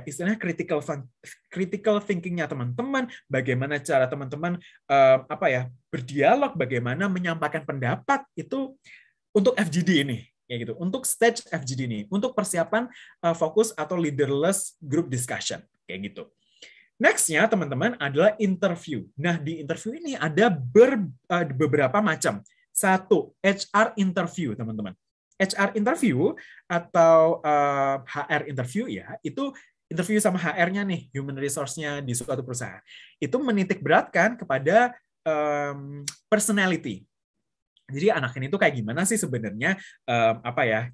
istilahnya critical thinking-nya teman-teman, bagaimana cara teman-teman berdialog, bagaimana menyampaikan pendapat itu untuk FGD ini. Kayak gitu. Untuk stage FGD ini, untuk persiapan fokus atau leaderless group discussion, kayak gitu. Next-nya, teman-teman, adalah interview. Nah, di interview ini ada beberapa macam. Satu, HR interview, teman-teman. HR interview atau HR interview ya, itu interview sama HR-nya nih, human resource-nya di suatu perusahaan. Itu menitik beratkan kepada personality. Jadi anak ini tuh kayak gimana sih sebenarnya,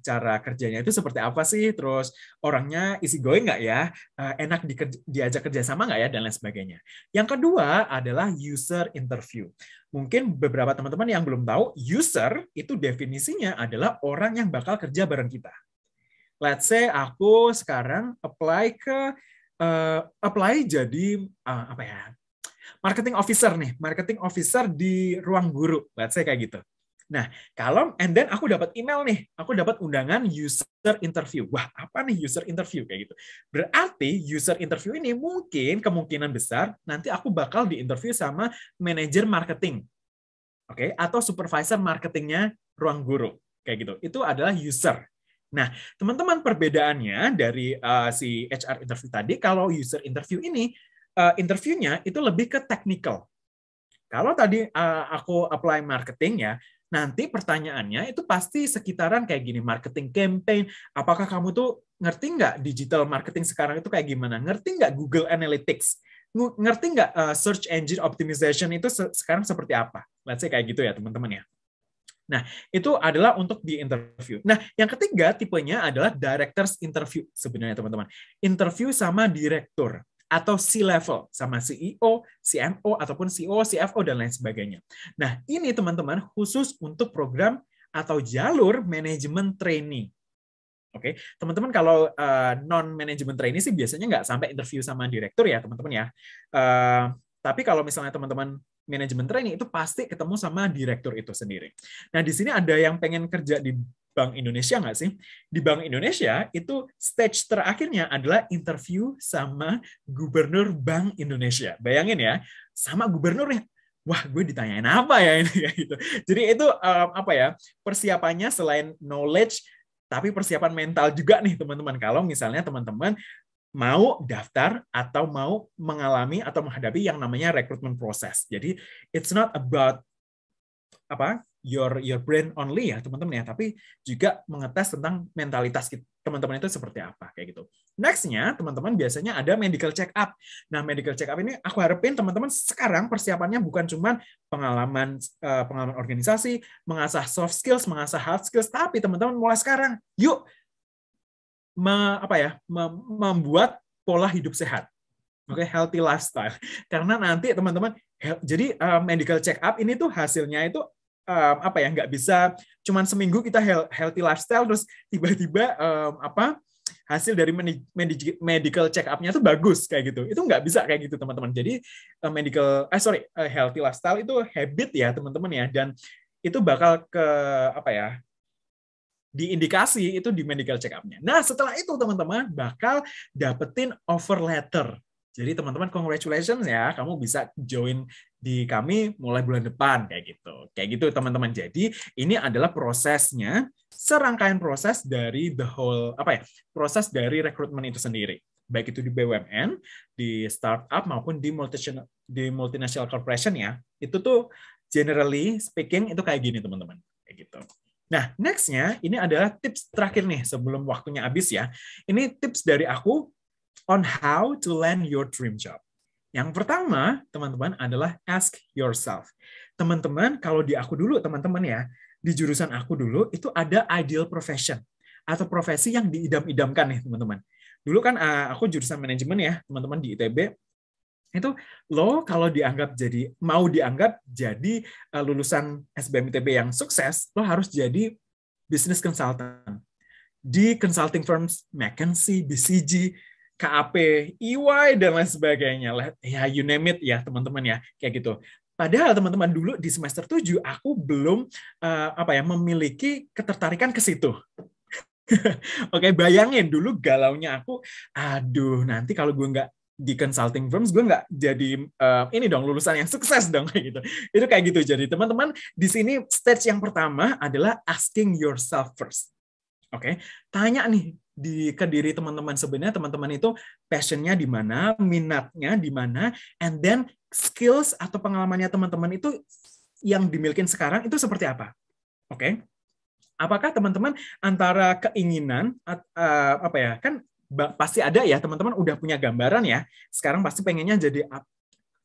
cara kerjanya itu seperti apa sih, terus orangnya easy going nggak ya, enak diajak kerja sama nggak ya, dan lain sebagainya. Yang kedua adalah user interview. Mungkin beberapa teman-teman yang belum tahu, user itu definisinya adalah orang yang bakal kerja bareng kita. Let's say aku sekarang apply jadi marketing officer nih, marketing officer di Ruang Guru, let's say kayak gitu. Nah, and then aku dapat email nih, aku dapat undangan user interview. Wah, apa nih user interview kayak gitu? Berarti user interview ini mungkin kemungkinan besar nanti aku bakal diinterview sama manajer marketing, oke, atau supervisor marketingnya Ruang Guru kayak gitu. Itu adalah user. Nah, teman-teman, perbedaannya dari si HR interview tadi, kalau user interview ini interviewnya itu lebih ke technical. Kalau tadi aku apply marketing ya, nanti pertanyaannya itu pasti sekitaran kayak gini, marketing campaign, apakah kamu tuh ngerti nggak digital marketing sekarang itu kayak gimana? Ngerti nggak Google Analytics? Ngerti nggak search engine optimization itu sekarang seperti apa? Let's say kayak gitu ya teman-teman ya. Nah, itu adalah untuk di interview. Nah, yang ketiga tipenya adalah directors interview sebenarnya teman-teman. Interview sama direktur atau C-level sama CEO, CMO, ataupun CEO, CFO, dan lain sebagainya. Nah, ini teman-teman khusus untuk program atau jalur manajemen trainee. Oke, teman-teman kalau non-manajemen trainee sih biasanya nggak sampai interview sama direktur ya, teman-teman ya. Tapi kalau misalnya teman-teman manajemen trainee itu pasti ketemu sama direktur itu sendiri. Nah, di sini ada yang pengen kerja di Bank Indonesia nggak sih? Di Bank Indonesia itu stage terakhirnya adalah interview sama Gubernur Bank Indonesia. Bayangin ya, sama gubernurnya. Wah, gue ditanyain apa ya ini kayak gitu. Jadi itu persiapannya selain knowledge, tapi persiapan mental juga nih teman-teman. Kalau misalnya teman-teman mau daftar atau mau mengalami atau menghadapi yang namanya recruitment process. Jadi it's not about your brain only ya teman-teman ya, tapi juga mengetes tentang mentalitas teman-teman itu seperti apa kayak gitu. Next-nya teman-teman biasanya ada medical check up. Nah, medical check up ini aku harapin teman-teman sekarang persiapannya bukan cuma pengalaman organisasi, mengasah soft skills, mengasah hard skills, tapi teman-teman mulai sekarang yuk membuat pola hidup sehat. Oke, healthy lifestyle. Karena nanti teman-teman jadi medical check up ini tuh hasilnya itu nggak bisa cuman seminggu kita healthy lifestyle terus tiba-tiba hasil dari medical check up-nya tuh bagus kayak gitu. Itu nggak bisa kayak gitu teman-teman. Jadi healthy lifestyle itu habit ya teman-teman ya, dan itu bakal ke diindikasi itu di medical check up-nya. Nah, setelah itu teman-teman bakal dapetin offer letter. Jadi teman-teman congratulations ya, kamu bisa join di kami mulai bulan depan kayak gitu. Kayak gitu teman-teman. Jadi ini adalah prosesnya, serangkaian proses dari proses dari rekrutmen itu sendiri. baik itu di BUMN, di startup maupun di multinational corporation ya. Itu tuh generally speaking itu kayak gini teman-teman, kayak gitu. Nah, next-nya ini adalah tips terakhir nih sebelum waktunya habis ya. Ini tips dari aku on how to land your dream job. Yang pertama, teman-teman, adalah ask yourself. Teman-teman, kalau di aku dulu, teman-teman ya, di jurusan aku dulu, itu ada ideal profession, atau profesi yang diidam-idamkan nih, teman-teman. Dulu kan aku jurusan manajemen ya, teman-teman di ITB, itu lo kalau mau dianggap jadi lulusan SBM ITB yang sukses, lo harus jadi business consultant. Di consulting firms, McKinsey, BCG, KAP, EY, dan lain sebagainya. Ya, you name it ya, teman-teman ya, kayak gitu. Padahal teman-teman dulu di semester 7 aku belum memiliki ketertarikan ke situ. Oke, bayangin dulu galaunya aku, aduh nanti kalau gue nggak di consulting firms, gue nggak jadi ini dong lulusan yang sukses dong kayak gitu. Itu kayak gitu. Jadi teman-teman di sini stage yang pertama adalah asking yourself first. Oke, tanya nih ke diri teman-teman, sebenarnya teman-teman itu passionnya di mana, minatnya di mana, and then skills atau pengalamannya teman-teman itu yang dimiliki sekarang itu seperti apa. Oke, apakah teman-teman antara keinginan kan pasti ada ya teman-teman udah punya gambaran ya, sekarang pasti pengennya jadi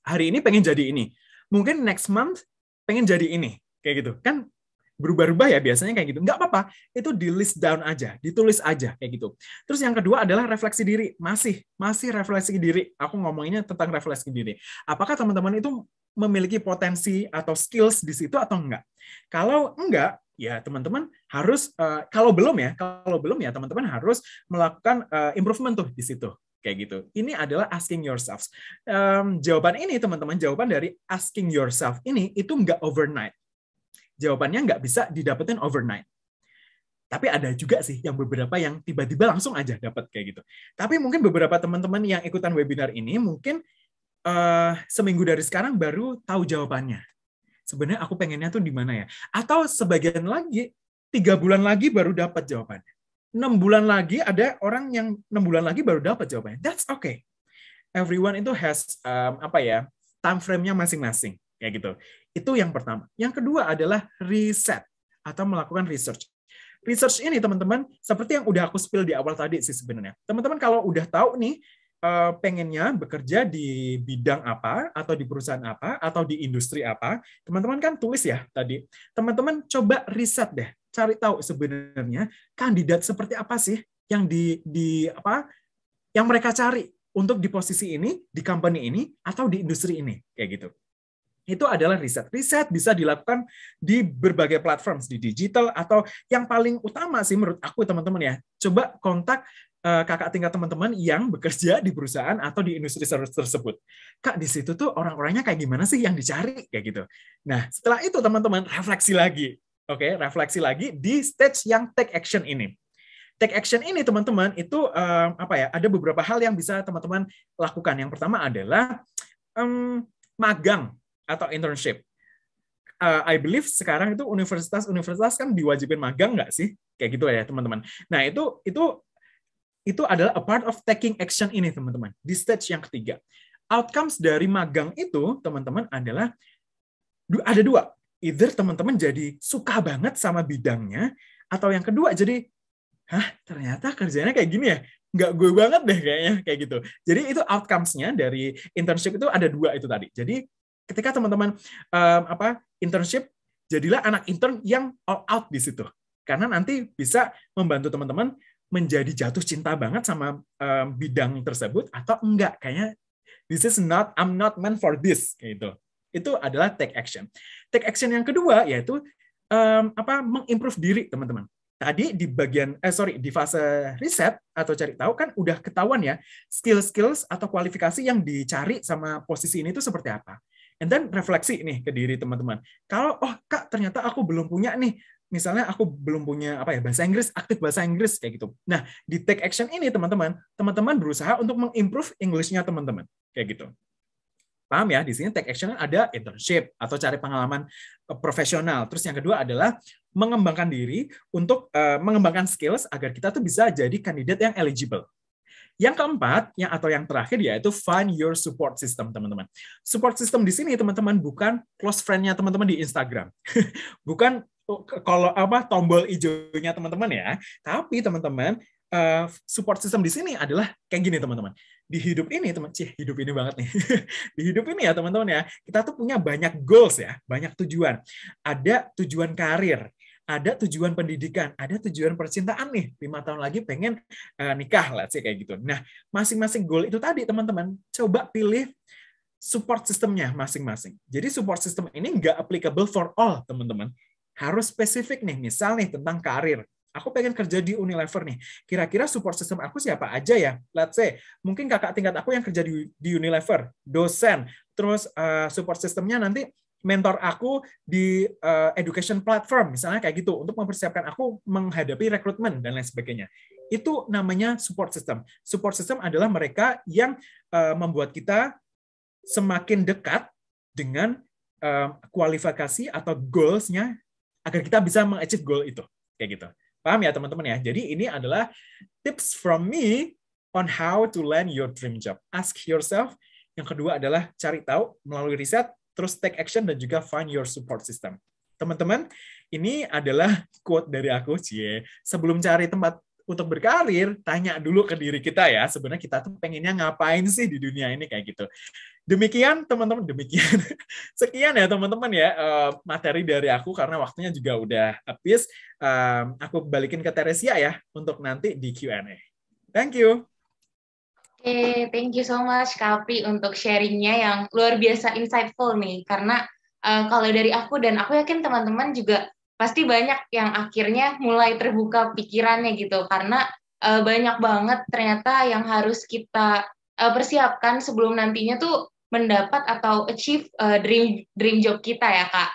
hari ini pengen jadi ini, mungkin next month pengen jadi ini, kayak gitu kan, berubah-ubah ya biasanya kayak gitu. Nggak apa-apa, itu di list down aja, ditulis aja kayak gitu. Terus yang kedua adalah refleksi diri, masih refleksi diri. Aku ngomonginnya tentang refleksi diri. Apakah teman-teman itu memiliki potensi atau skills di situ atau enggak? Kalau enggak, ya teman-teman harus kalau belum ya teman-teman harus melakukan improvement tuh di situ kayak gitu. Ini adalah asking yourself. Jawaban ini teman-teman, jawaban dari asking yourself ini itu enggak overnight. Jawabannya nggak bisa didapetin overnight. Tapi ada juga sih yang beberapa yang tiba-tiba langsung aja dapat kayak gitu. Tapi mungkin beberapa teman-teman yang ikutan webinar ini mungkin seminggu dari sekarang baru tahu jawabannya. Sebenarnya aku pengennya tuh di mana ya? Atau sebagian lagi 3 bulan lagi baru dapat jawabannya. 6 bulan lagi ada orang yang 6 bulan lagi baru dapat jawabannya. That's okay. Everyone itu has time frame-nya masing-masing kayak gitu. Itu yang pertama. Yang kedua adalah riset atau melakukan research. Research ini teman-teman seperti yang udah aku spill di awal tadi sih sebenarnya. Teman-teman kalau udah tahu nih pengennya bekerja di bidang apa atau di perusahaan apa atau di industri apa, teman-teman kan tulis ya tadi. Teman-teman coba riset deh, cari tahu sebenarnya kandidat seperti apa sih yang yang mereka cari untuk di posisi ini, di company ini atau di industri ini kayak gitu. Itu adalah riset. Riset bisa dilakukan di berbagai platform, di digital, atau yang paling utama sih menurut aku teman-teman ya, coba kontak kakak tingkat teman-teman yang bekerja di perusahaan atau di industri tersebut. Kak, di situ tuh orang-orangnya kayak gimana sih yang dicari? Kayak gitu. Nah, setelah itu teman-teman, refleksi lagi. Oke, refleksi lagi di stage yang take action ini. Take action ini teman-teman, itu ada beberapa hal yang bisa teman-teman lakukan. Yang pertama adalah magang atau internship. I believe sekarang itu universitas kan diwajibin magang nggak sih? Kayak gitu ya teman-teman. Nah itu adalah a part of taking action ini teman-teman. Di stage yang ketiga. Outcomes dari magang itu teman-teman adalah ada 2. Either teman-teman jadi suka banget sama bidangnya, atau yang kedua jadi, ternyata kerjanya kayak gini ya? Nggak gue banget deh kayaknya kayak gitu. Jadi itu outcomes-nya dari internship itu ada 2 itu tadi. Jadi ketika teman-teman internship, jadilah anak intern yang all out di situ. Karena nanti bisa membantu teman-teman menjadi jatuh cinta banget sama bidang tersebut atau enggak. Kayaknya I'm not meant for this kayak gitu. Itu adalah take action. Take action yang kedua yaitu mengimprove diri, teman-teman. Tadi di fase riset atau cari tahu kan udah ketahuan ya skills atau kualifikasi yang dicari sama posisi ini itu seperti apa. And then refleksi nih ke diri teman-teman. Kalau Kak ternyata aku belum punya nih, misalnya aku belum punya bahasa Inggris, aktif bahasa Inggris kayak gitu. Nah, di take action ini teman-teman berusaha untuk mengimprove English-nya teman-teman kayak gitu. Paham ya? Di sini take action ada internship atau cari pengalaman profesional. Terus yang kedua adalah mengembangkan diri untuk mengembangkan skills agar kita tuh bisa jadi kandidat yang eligible. Yang keempat, atau yang terakhir yaitu find your support system, teman-teman. Support system di sini, teman-teman, bukan close friend-nya teman-teman di Instagram. Bukan kalau tombol hijaunya teman-teman ya. Tapi teman-teman, support system di sini adalah kayak gini, teman-teman. Di hidup ini, hidup ini banget nih. Di hidup ini ya, teman-teman ya, kita tuh punya banyak goals ya, banyak tujuan. Ada tujuan karir, ada tujuan pendidikan, ada tujuan percintaan nih. 5 tahun lagi pengen nikah, let's say kayak gitu. Nah, masing-masing goal itu tadi, teman-teman, coba pilih support systemnya masing-masing. Jadi support system ini nggak applicable for all, teman-teman. Harus spesifik nih, misal nih tentang karir. Aku pengen kerja di Unilever nih. Kira-kira support system aku siapa aja ya? Let's say, mungkin kakak tingkat aku yang kerja di Unilever, dosen. Terus support systemnya nanti mentor aku di education platform, misalnya kayak gitu, untuk mempersiapkan aku menghadapi rekrutmen dan lain sebagainya. Itu namanya support system. Support system adalah mereka yang membuat kita semakin dekat dengan kualifikasi atau goals-nya agar kita bisa meng-achieve goal itu. Kayak gitu. Paham ya, teman-teman ya? Jadi ini adalah tips from me on how to land your dream job. Ask yourself. Yang kedua adalah cari tahu melalui riset, terus take action, dan juga find your support system. Teman-teman, ini adalah quote dari aku, Cie. Sebelum cari tempat untuk berkarir, tanya dulu ke diri kita ya, sebenarnya kita tuh pengennya ngapain sih di dunia ini, kayak gitu. Demikian, teman-teman, demikian. Sekian ya, teman-teman ya, materi dari aku, karena waktunya juga udah habis. Aku balikin ke Teresia ya, untuk nanti di Q&A. Thank you. Oke, thank you so much Kapri untuk sharingnya yang luar biasa insightful nih. Karena kalau dari aku dan aku yakin teman-teman juga pasti banyak yang akhirnya mulai terbuka pikirannya gitu. Karena banyak banget ternyata yang harus kita persiapkan sebelum nantinya tuh mendapat atau achieve dream job kita ya Kak.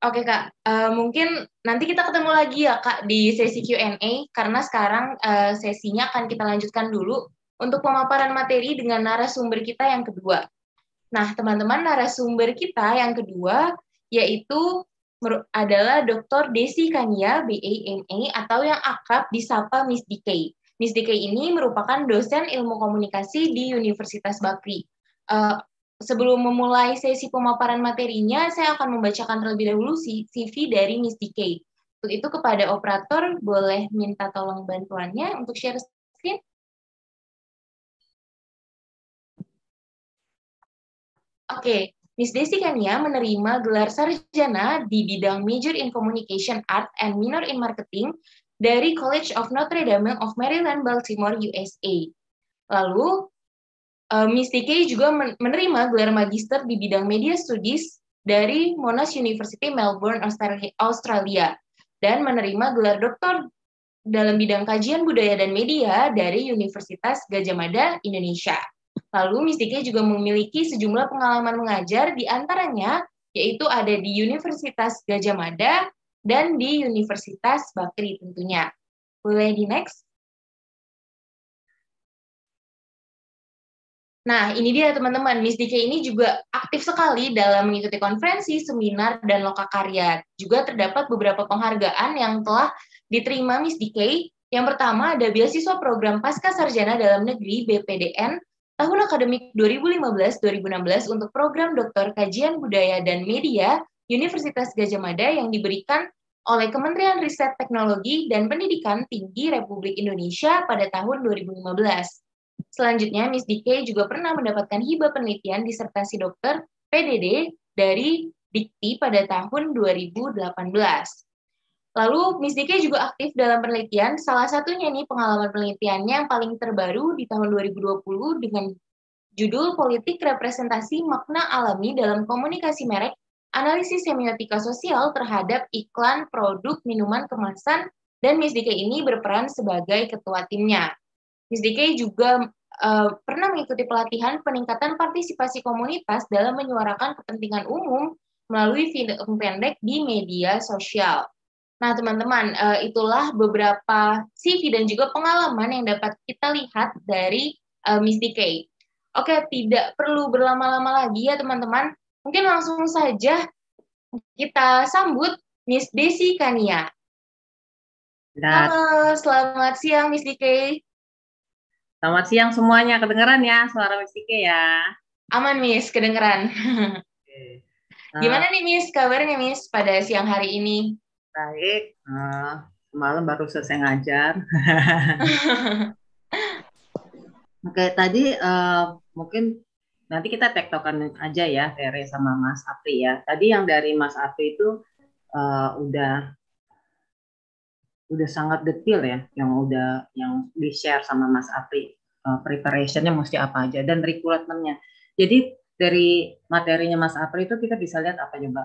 Oke Kak, mungkin nanti kita ketemu lagi ya Kak di sesi Q&A. Karena sekarang sesinya akan kita lanjutkan dulu untuk pemaparan materi dengan narasumber kita yang kedua. Nah, teman-teman, narasumber kita yang kedua yaitu adalah Dr. Desi Kania, BA, MA, atau yang akrab disapa Miss DK. Miss DK ini merupakan dosen ilmu komunikasi di Universitas Bakri. Sebelum memulai sesi pemaparan materinya, saya akan membacakan terlebih dahulu CV dari Miss DK. Untuk itu, kepada operator, boleh minta tolong bantuannya untuk share screen. Oke, Miss Desi Kania menerima gelar sarjana di bidang Major in Communication Art and Minor in Marketing dari College of Notre Dame of Maryland, Baltimore, USA. Lalu, Miss DK juga menerima gelar magister di bidang Media Studies dari Monash University, Melbourne, Australia, dan menerima gelar doktor dalam bidang kajian budaya dan media dari Universitas Gadjah Mada, Indonesia. Lalu Miss DK juga memiliki sejumlah pengalaman mengajar, di antaranya yaitu ada di Universitas Gadjah Mada dan di Universitas Bakri tentunya. Boleh di next? Nah, ini dia teman-teman, Miss DK ini juga aktif sekali dalam mengikuti konferensi, seminar, dan lokakarya. Juga terdapat beberapa penghargaan yang telah diterima Miss DK. Yang pertama ada beasiswa program Pasca Sarjana Dalam Negeri BPDN tahun akademik 2015-2016 untuk program Doktor Kajian Budaya dan Media Universitas Gadjah Mada yang diberikan oleh Kementerian Riset Teknologi dan Pendidikan Tinggi Republik Indonesia pada tahun 2015. Selanjutnya, Miss DK juga pernah mendapatkan hibah penelitian disertasi dokter PDD dari Dikti pada tahun 2018. Lalu, Miss DK juga aktif dalam penelitian, salah satunya nih pengalaman penelitiannya yang paling terbaru di tahun 2020 dengan judul Politik Representasi Makna Alami dalam Komunikasi Merek, Analisis Semiotika Sosial terhadap Iklan Produk Minuman Kemasan, dan Miss DK ini berperan sebagai ketua timnya. Miss DK juga pernah mengikuti pelatihan peningkatan partisipasi komunitas dalam menyuarakan kepentingan umum melalui film pendek di media sosial. Nah, teman-teman, itulah beberapa CV dan juga pengalaman yang dapat kita lihat dari Miss DK. Oke, tidak perlu berlama-lama lagi ya, teman-teman. Mungkin langsung saja kita sambut Miss Desi Kania. Halo, selamat siang Miss DK. Selamat siang semuanya, kedengeran ya suara Miss Ike ya? Aman, Miss, kedengeran. Oke. Gimana nih, Miss, kabarnya, Miss, pada siang hari ini? Baik, semalam baru selesai ngajar. Oke, tadi mungkin nanti kita tektokan aja ya, Tere sama Mas Apri ya. Tadi yang dari Mas Apri itu udah sangat detail ya, yang di share sama Mas Apri. Preparationnya mesti apa aja dan recruitmentnya. Jadi dari materinya Mas Apri itu kita bisa lihat apa coba.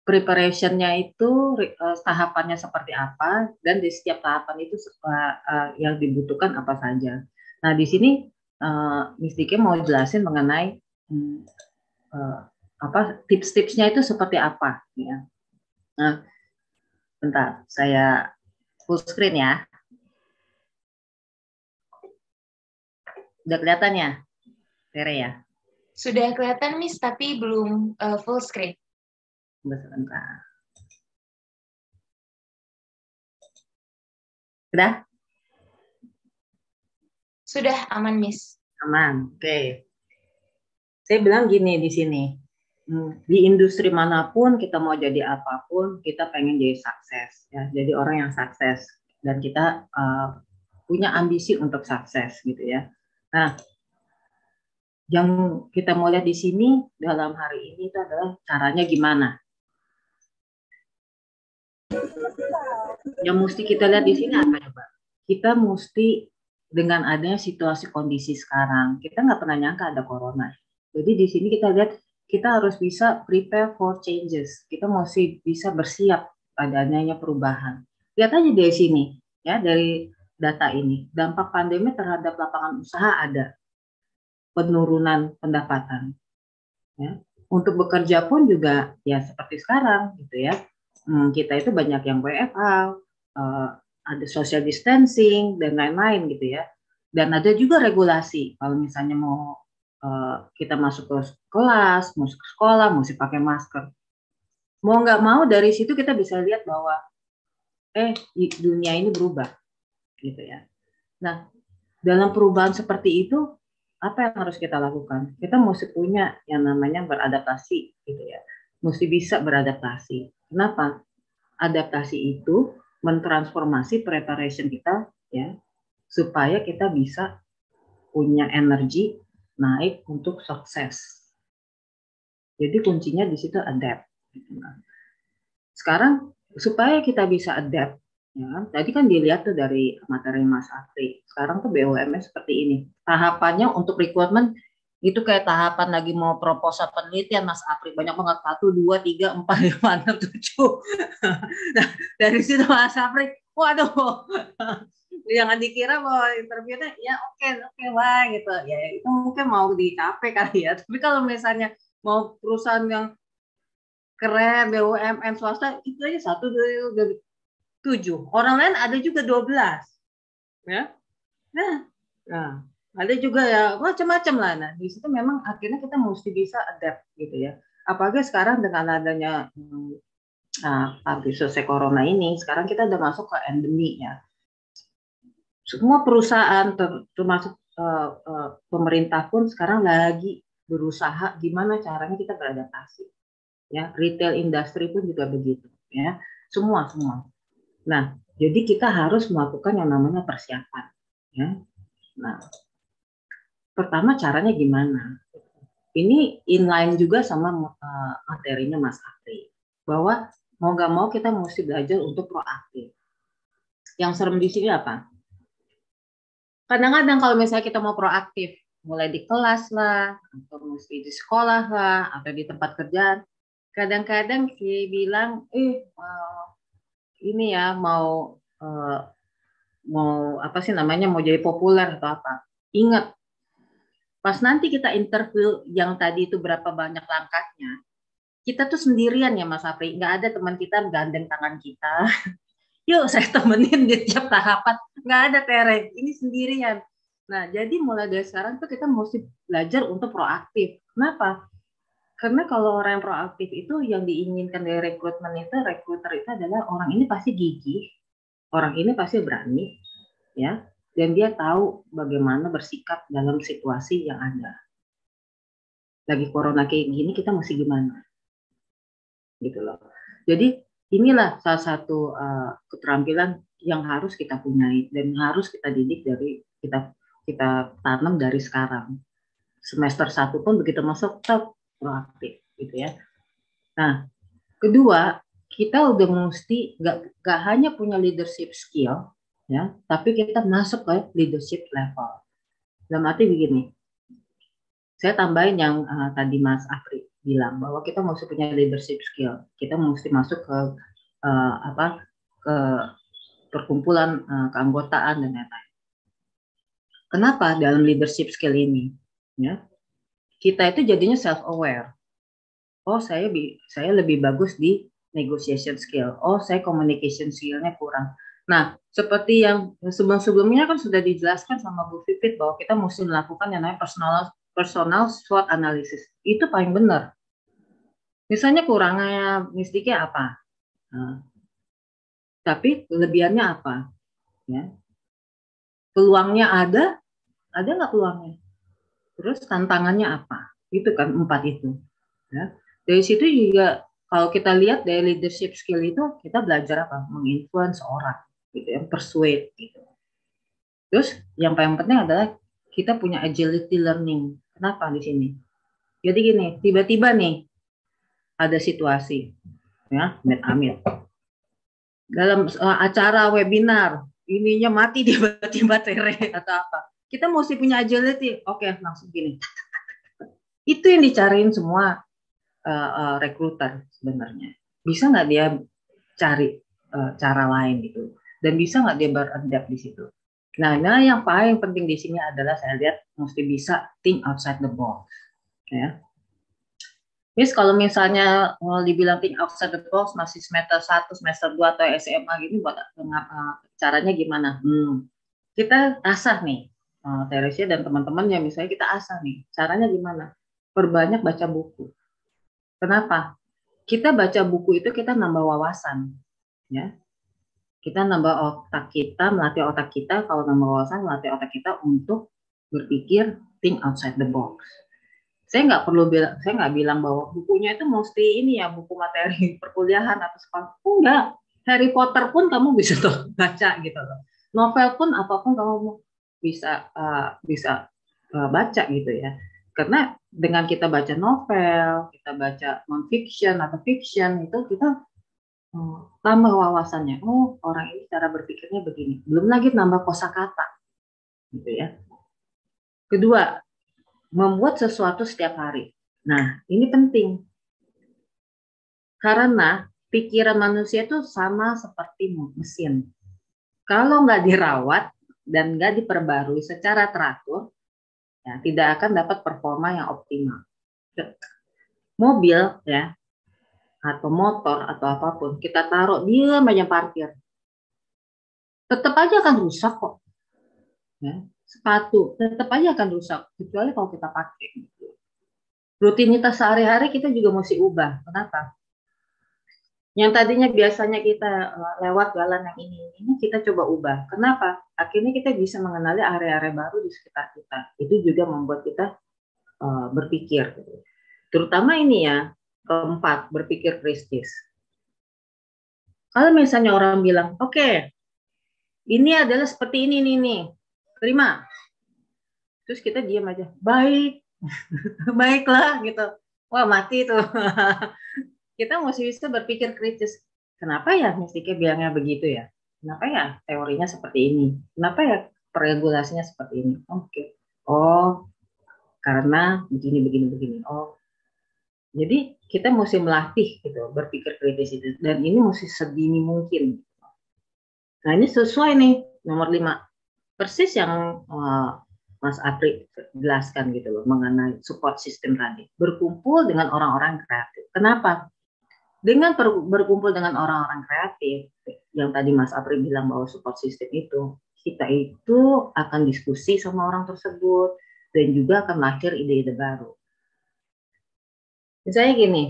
Preparationnya itu tahapannya seperti apa dan di setiap tahapan itu yang dibutuhkan apa saja. Nah di sini Miss Dike mau jelasin mengenai tips-tipsnya itu seperti apa ya. Nah, bentar saya full screen ya. Udah kelihatan ya, Tere ya? Sudah kelihatan, Miss, tapi belum full screen. Bentar. Sudah? Sudah aman, Miss. Aman, oke. Saya bilang gini di sini, di industri manapun kita mau jadi apapun, kita pengen jadi sukses, ya. Jadi orang yang sukses dan kita punya ambisi untuk sukses gitu ya. Nah, yang kita mau lihat di sini dalam hari ini itu adalah caranya gimana. Yang mesti kita lihat di sini apa coba? Kita mesti dengan adanya situasi kondisi sekarang, kita nggak pernah nyangka ada corona. Jadi di sini kita lihat kita harus bisa prepare for changes. Kita mesti bisa bersiap pada adanya perubahan. Lihat aja dari sini ya, dari data ini, dampak pandemi terhadap lapangan usaha ada, penurunan pendapatan. Ya. Untuk bekerja pun juga ya seperti sekarang gitu ya. Kita itu banyak yang WFH, ada social distancing dan lain-lain gitu ya. Dan ada juga regulasi kalau misalnya mau kita masuk ke kelas, masuk ke sekolah, mesti pakai masker. Mau nggak mau dari situ kita bisa lihat bahwa dunia ini berubah gitu ya. Nah, dalam perubahan seperti itu apa yang harus kita lakukan? Kita mesti punya yang namanya beradaptasi gitu ya. Mesti bisa beradaptasi. Kenapa? Adaptasi itu mentransformasi preparation kita ya supaya kita bisa punya energi naik untuk sukses. Jadi kuncinya di situ adapt. Sekarang supaya kita bisa adapt, ya, tadi kan dilihat tuh dari materi Mas Apri. Sekarang tuh BUMN seperti ini. Tahapannya untuk recruitment itu kayak tahapan lagi mau proposal penelitian Mas Apri. Banyak banget 1, 2, 3, 4, 5, 6, 7. Nah, dari situ Mas Apri, waduh. Jangan dikira bahwa interviewnya ya oke wah gitu ya, itu mungkin mau dicapai kali ya. Tapi kalau misalnya mau perusahaan yang keren BUMN swasta itu aja 1, 2, 7, orang lain ada juga 12 ya. Nah ada juga ya macam-macam lah. Nah di situ memang akhirnya kita mesti bisa adapt gitu ya. Apalagi sekarang dengan adanya habis selesai corona ini, sekarang kita udah masuk ke endemi ya. Semua perusahaan termasuk pemerintah pun sekarang lagi berusaha gimana caranya kita beradaptasi. Ya, retail industri pun juga begitu ya. Semua. Nah, jadi kita harus melakukan yang namanya persiapan ya. Nah, pertama caranya gimana? Ini inline juga sama materinya Mas Apri. Bahwa mau nggak mau kita mesti belajar untuk proaktif. Yang serem di sini apa? Kadang-kadang kalau misalnya kita mau proaktif, mulai di kelas lah, atau mesti di sekolah lah, atau di tempat kerjaan, kadang-kadang kita bilang, ini ya mau apa sih namanya, mau jadi populer atau apa. Ingat, pas nanti kita interview yang tadi itu berapa banyak langkahnya, kita tuh sendirian ya Mas Apri, nggak ada teman kita gandeng tangan kita. Yuk saya temenin di tiap tahapan, nggak ada Tere, ini sendirian. Nah jadi mulai dari sekarang tuh kita mesti belajar untuk proaktif. Kenapa? Karena kalau orang yang proaktif itu yang diinginkan dari rekrutmen itu, rekruter itu adalah orang ini pasti gigih, orang ini pasti berani, ya. dan dia tahu bagaimana bersikap dalam situasi yang ada. Lagi corona kayak gini kita mesti gimana? Gitu loh. Jadi inilah salah satu keterampilan yang harus kita punyai dan harus kita didik dari kita tanam dari sekarang. Semester 1 pun begitu masuk tetap proaktif gitu ya. Nah, kedua, kita udah mesti gak hanya punya leadership skill ya, tapi kita masuk ke leadership level. Dalam arti begini, saya tambahin yang tadi Mas Afri bilang bahwa kita mesti punya leadership skill. Kita mesti masuk ke ke perkumpulan keanggotaan dan lain-lain. Kenapa dalam leadership skill ini? Ya, kita itu jadinya self aware. Oh, saya lebih bagus di negotiation skill. Oh, saya communication skill-nya kurang. Nah, seperti yang sebelum-sebelumnya kan sudah dijelaskan sama Bu Vivit bahwa kita mesti melakukan yang namanya personal SWOT analysis. Itu paling benar. Misalnya kurangnya mistiknya apa? Nah, tapi kelebihannya apa? Ya. Peluangnya ada nggak peluangnya? Terus tantangannya apa? Itu kan 4 itu. Ya. Dari situ juga kalau kita lihat dari leadership skill itu kita belajar apa? Menginfluence orang, gitu ya, persuade, gitu. Terus yang paling penting adalah kita punya agility learning. Kenapa di sini? Jadi gini, tiba-tiba nih ada situasi, ya, amit-amit. Dalam acara webinar, ininya mati tiba-tiba Tere atau apa. Kita mesti punya agility. Oke, langsung gini. Itu yang dicariin semua recruiter sebenarnya. Bisa nggak dia cari cara lain gitu, dan bisa nggak dia beradapt di situ. Nah, yang paling penting di sini adalah saya lihat mesti bisa think outside the box. Ya. Terus kalau misalnya dibilang think outside the box masih semester 1, semester 2 atau SMA gini, buat caranya gimana? Kita asah nih, Teresia dan teman-temannya misalnya kita asah nih. Caranya gimana? Perbanyak baca buku. Kenapa? Kita baca buku itu kita nambah wawasan, ya. Kita nambah otak kita, melatih otak kita. Kalau nambah wawasan, melatih otak kita untuk berpikir think outside the box. Saya nggak bilang bahwa bukunya itu mesti ini ya, buku materi perkuliahan atau sekolah. Enggak. Harry Potter pun kamu bisa tuh baca gitu loh. Novel pun apapun kamu bisa baca gitu ya. Karena dengan kita baca novel, kita baca non-fiction atau fiction, itu kita tambah wawasannya. Oh, orang ini cara berpikirnya begini. Belum lagi nambah kosakata, gitu ya. Kedua, membuat sesuatu setiap hari. Nah, ini penting. Karena pikiran manusia itu sama seperti mesin. Kalau nggak dirawat dan nggak diperbarui secara teratur, ya, tidak akan dapat performa yang optimal. Mobil ya, atau motor atau apapun kita taruh dia banyak parkir, tetap aja akan rusak kok. Ya, sepatu tetap aja akan rusak kecuali kalau kita pakai. Rutinitas sehari-hari kita juga mesti ubah. Kenapa? Yang tadinya biasanya kita lewat jalan yang ini kita coba ubah. Kenapa? Akhirnya kita bisa mengenali area-area baru di sekitar kita. Itu juga membuat kita berpikir. Terutama ini ya, keempat, berpikir kritis. Kalau misalnya orang bilang, oke, ini adalah seperti ini nih, terima. Terus kita diam aja, baik, baiklah gitu. Wah, mati tuh. Kita mesti bisa berpikir kritis. Kenapa ya mistiknya bilangnya begitu ya? Kenapa ya teorinya seperti ini? Kenapa ya peregulasinya seperti ini? Oke. Oh, karena begini. Oh, jadi kita mesti melatih gitu berpikir kritis itu. Dan ini mesti sedini mungkin. Nah, ini sesuai nih nomor 5. Persis yang Mas Apri jelaskan gitu loh mengenai support system tadi. Berkumpul dengan orang-orang kreatif. Kenapa? Dengan berkumpul dengan orang-orang kreatif, yang tadi Mas Apri bilang bahwa support system itu, kita itu akan diskusi sama orang tersebut dan juga akan lahir ide-ide baru. Misalnya gini,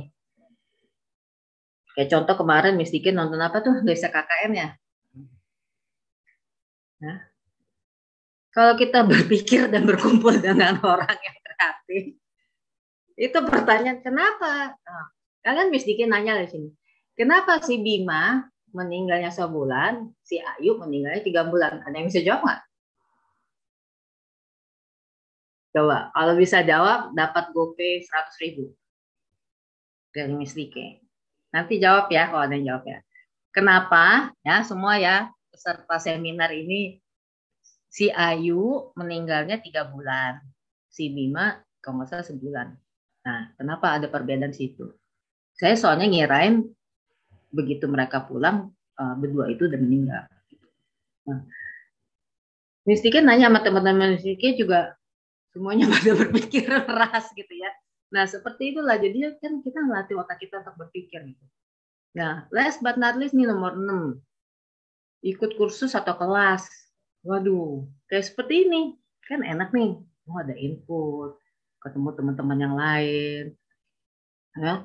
kayak contoh kemarin Miss Diki nonton apa tuh, Desa KKN ya? Nah, Kalau kita berpikir dan berkumpul dengan orang yang kreatif, itu pertanyaan kenapa? Nah, kalian mesti nanya di sini. Kenapa si Bima meninggalnya sebulan, si Ayu meninggalnya 3 bulan? Ada yang bisa jawab nggak? Coba, kalau bisa jawab, dapat GoPay 100.000 dari Miss Dike. Nanti jawab ya, kalau ada yang jawab ya. Kenapa? Ya, semua ya, peserta seminar ini, si Ayu meninggalnya 3 bulan. Si Bima, kalau nggak salah sebulan. Nah, kenapa ada perbedaan situ? Saya soalnya ngirain begitu mereka pulang, berdua itu udah meninggal. Nah, Miss Dike nanya sama teman-teman Miss Dike juga, semuanya pada berpikir keras gitu ya. Nah, seperti itulah. Jadi kan kita melatih otak kita untuk berpikir gitu. Nah, last but not least nih nomor 6. Ikut kursus atau kelas. Waduh, kayak seperti ini. Kan enak nih. Oh, ada input, ketemu teman-teman yang lain. Ya,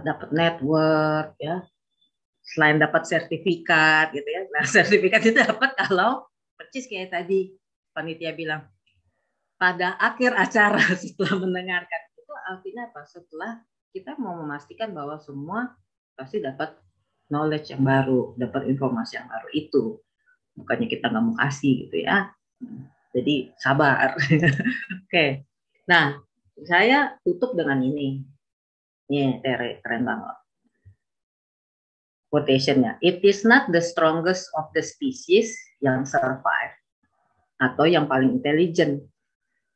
dapat network ya. Selain dapat sertifikat gitu ya. Nah, sertifikat itu dapat kalau percis kayak tadi panitia bilang. Pada akhir acara setelah mendengarkan itu artinya apa? Setelah kita mau memastikan bahwa semua pasti dapat knowledge yang baru, dapat informasi yang baru itu. Bukannya kita nggak mau kasih gitu ya. Jadi sabar. Oke. Nah, saya tutup dengan ini. Nih, Tere, keren banget. Quotation-nya. It is not the strongest of the species yang survive atau yang paling intelligent.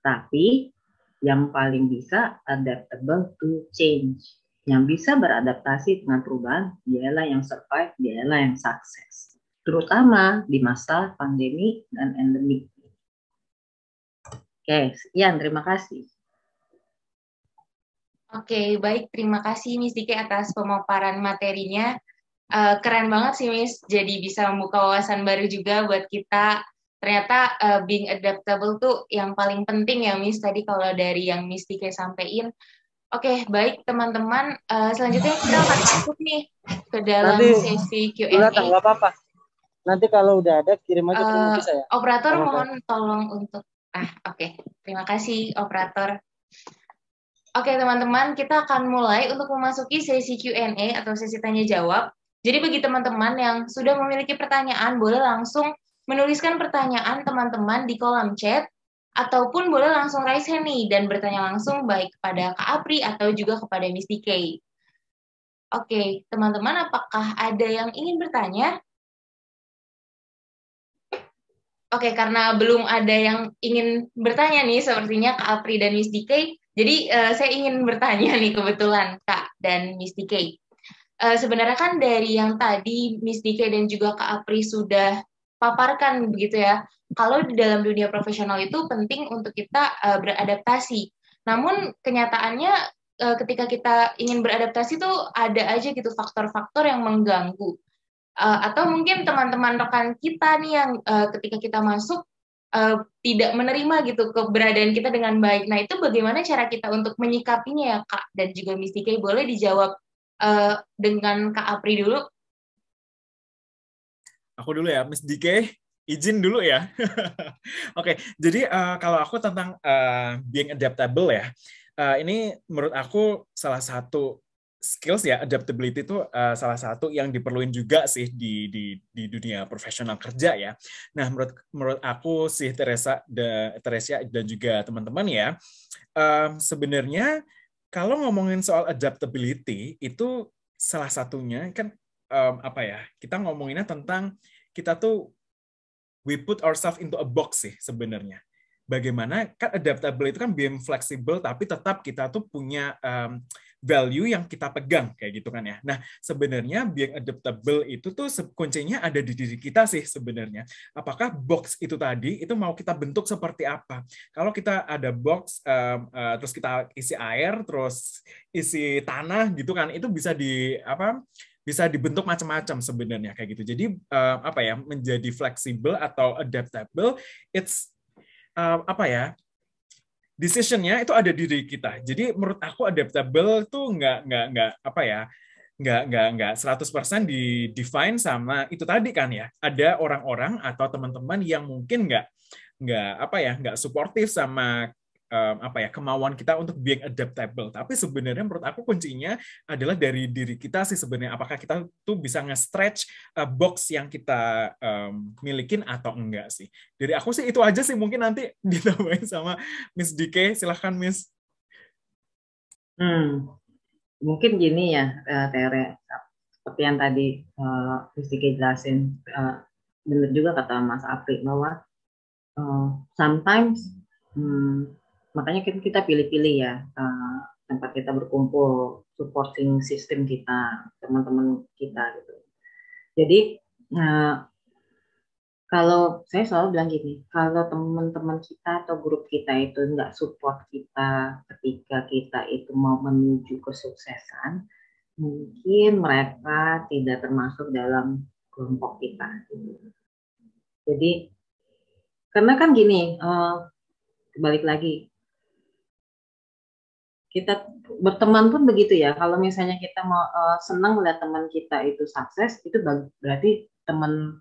Tapi yang paling bisa adaptable to change. Yang bisa beradaptasi dengan perubahan, dialah yang survive, dialah yang sukses. Terutama di masa pandemi dan endemik. Oke, sekian. Terima kasih. Oke, baik. Terima kasih Miss Dike atas pemaparan materinya. Keren banget sih Miss, jadi bisa membuka wawasan baru juga buat kita. Ternyata being adaptable tuh yang paling penting ya Miss, tadi kalau dari yang Miss Dike sampaikan. Oke, baik teman-teman, selanjutnya kita akan masuk nih ke dalam sesi Q&A. Nggak apa-apa. Nanti kalau udah ada kirim aja ke saya. Operator mohon tolong untuk oke. Terima kasih operator. Oke teman-teman, kita akan mulai untuk memasuki sesi Q&A atau sesi tanya jawab. Jadi bagi teman-teman yang sudah memiliki pertanyaan, boleh langsung menuliskan pertanyaan teman-teman di kolom chat, ataupun boleh langsung raise hand nih, dan bertanya langsung baik kepada Kak Apri atau juga kepada Miss Dike. Oke, teman-teman, apakah ada yang ingin bertanya? Oke, karena belum ada yang ingin bertanya nih, sepertinya Kak Apri dan Miss Dike, jadi saya ingin bertanya nih kebetulan Kak dan Miss Dike. Sebenarnya kan dari yang tadi Miss Dike dan juga Kak Apri sudah paparkan begitu ya, kalau di dalam dunia profesional itu penting untuk kita beradaptasi. Namun kenyataannya ketika kita ingin beradaptasi tuh ada aja gitu faktor-faktor yang mengganggu. Atau mungkin teman-teman rekan kita nih yang ketika kita masuk tidak menerima gitu keberadaan kita dengan baik. Nah itu bagaimana cara kita untuk menyikapinya ya Kak dan juga Miss Dike, boleh dijawab dengan Kak Apri dulu. Aku dulu ya, Miss Dike, izin dulu ya. Oke, jadi kalau aku tentang being adaptable ya, ini menurut aku salah satu skills ya, adaptability itu salah satu yang diperluin juga sih di dunia profesional kerja ya. Nah, menurut aku sih Teresia dan juga teman-teman ya, sebenarnya kalau ngomongin soal adaptability itu salah satunya kan kita ngomonginnya tentang kita tuh we put ourselves into a box sih sebenarnya. Bagaimana kan adaptable itu kan being flexible tapi tetap kita tuh punya value yang kita pegang kayak gitu kan ya. Nah, sebenarnya being adaptable itu tuh kuncinya ada di diri kita sih sebenarnya. Apakah box itu tadi itu mau kita bentuk seperti apa? Kalau kita ada box terus kita isi air, terus isi tanah gitu kan, itu bisa bisa dibentuk macam-macam sebenarnya kayak gitu. Jadi menjadi fleksibel atau adaptable, it's decision-nya itu ada di diri kita. Jadi menurut aku adaptable tuh nggak 100% di define sama itu tadi kan ya. Ada orang-orang atau teman-teman yang mungkin nggak nggak suportif sama kemauan kita untuk being adaptable. Tapi sebenarnya menurut aku kuncinya adalah dari diri kita sih sebenarnya. Apakah kita tuh bisa nge-stretch box yang kita milikin atau enggak sih. Dari aku sih itu aja sih, mungkin nanti ditambahin sama Miss DK. Silahkan Miss. Mungkin gini ya, Tere, seperti yang tadi Miss DK jelasin, benar juga kata Mas Apri bahwa sometimes makanya kita pilih-pilih ya tempat kita berkumpul, supporting system kita, teman-teman kita gitu. Jadi kalau saya selalu bilang gini, kalau teman-teman kita atau grup kita itu nggak support kita ketika kita itu mau menuju kesuksesan, mungkin mereka tidak termasuk dalam kelompok kita. Jadi karena kan gini, balik lagi, kita berteman pun begitu ya. Kalau misalnya kita mau senang melihat teman kita itu sukses, itu berarti teman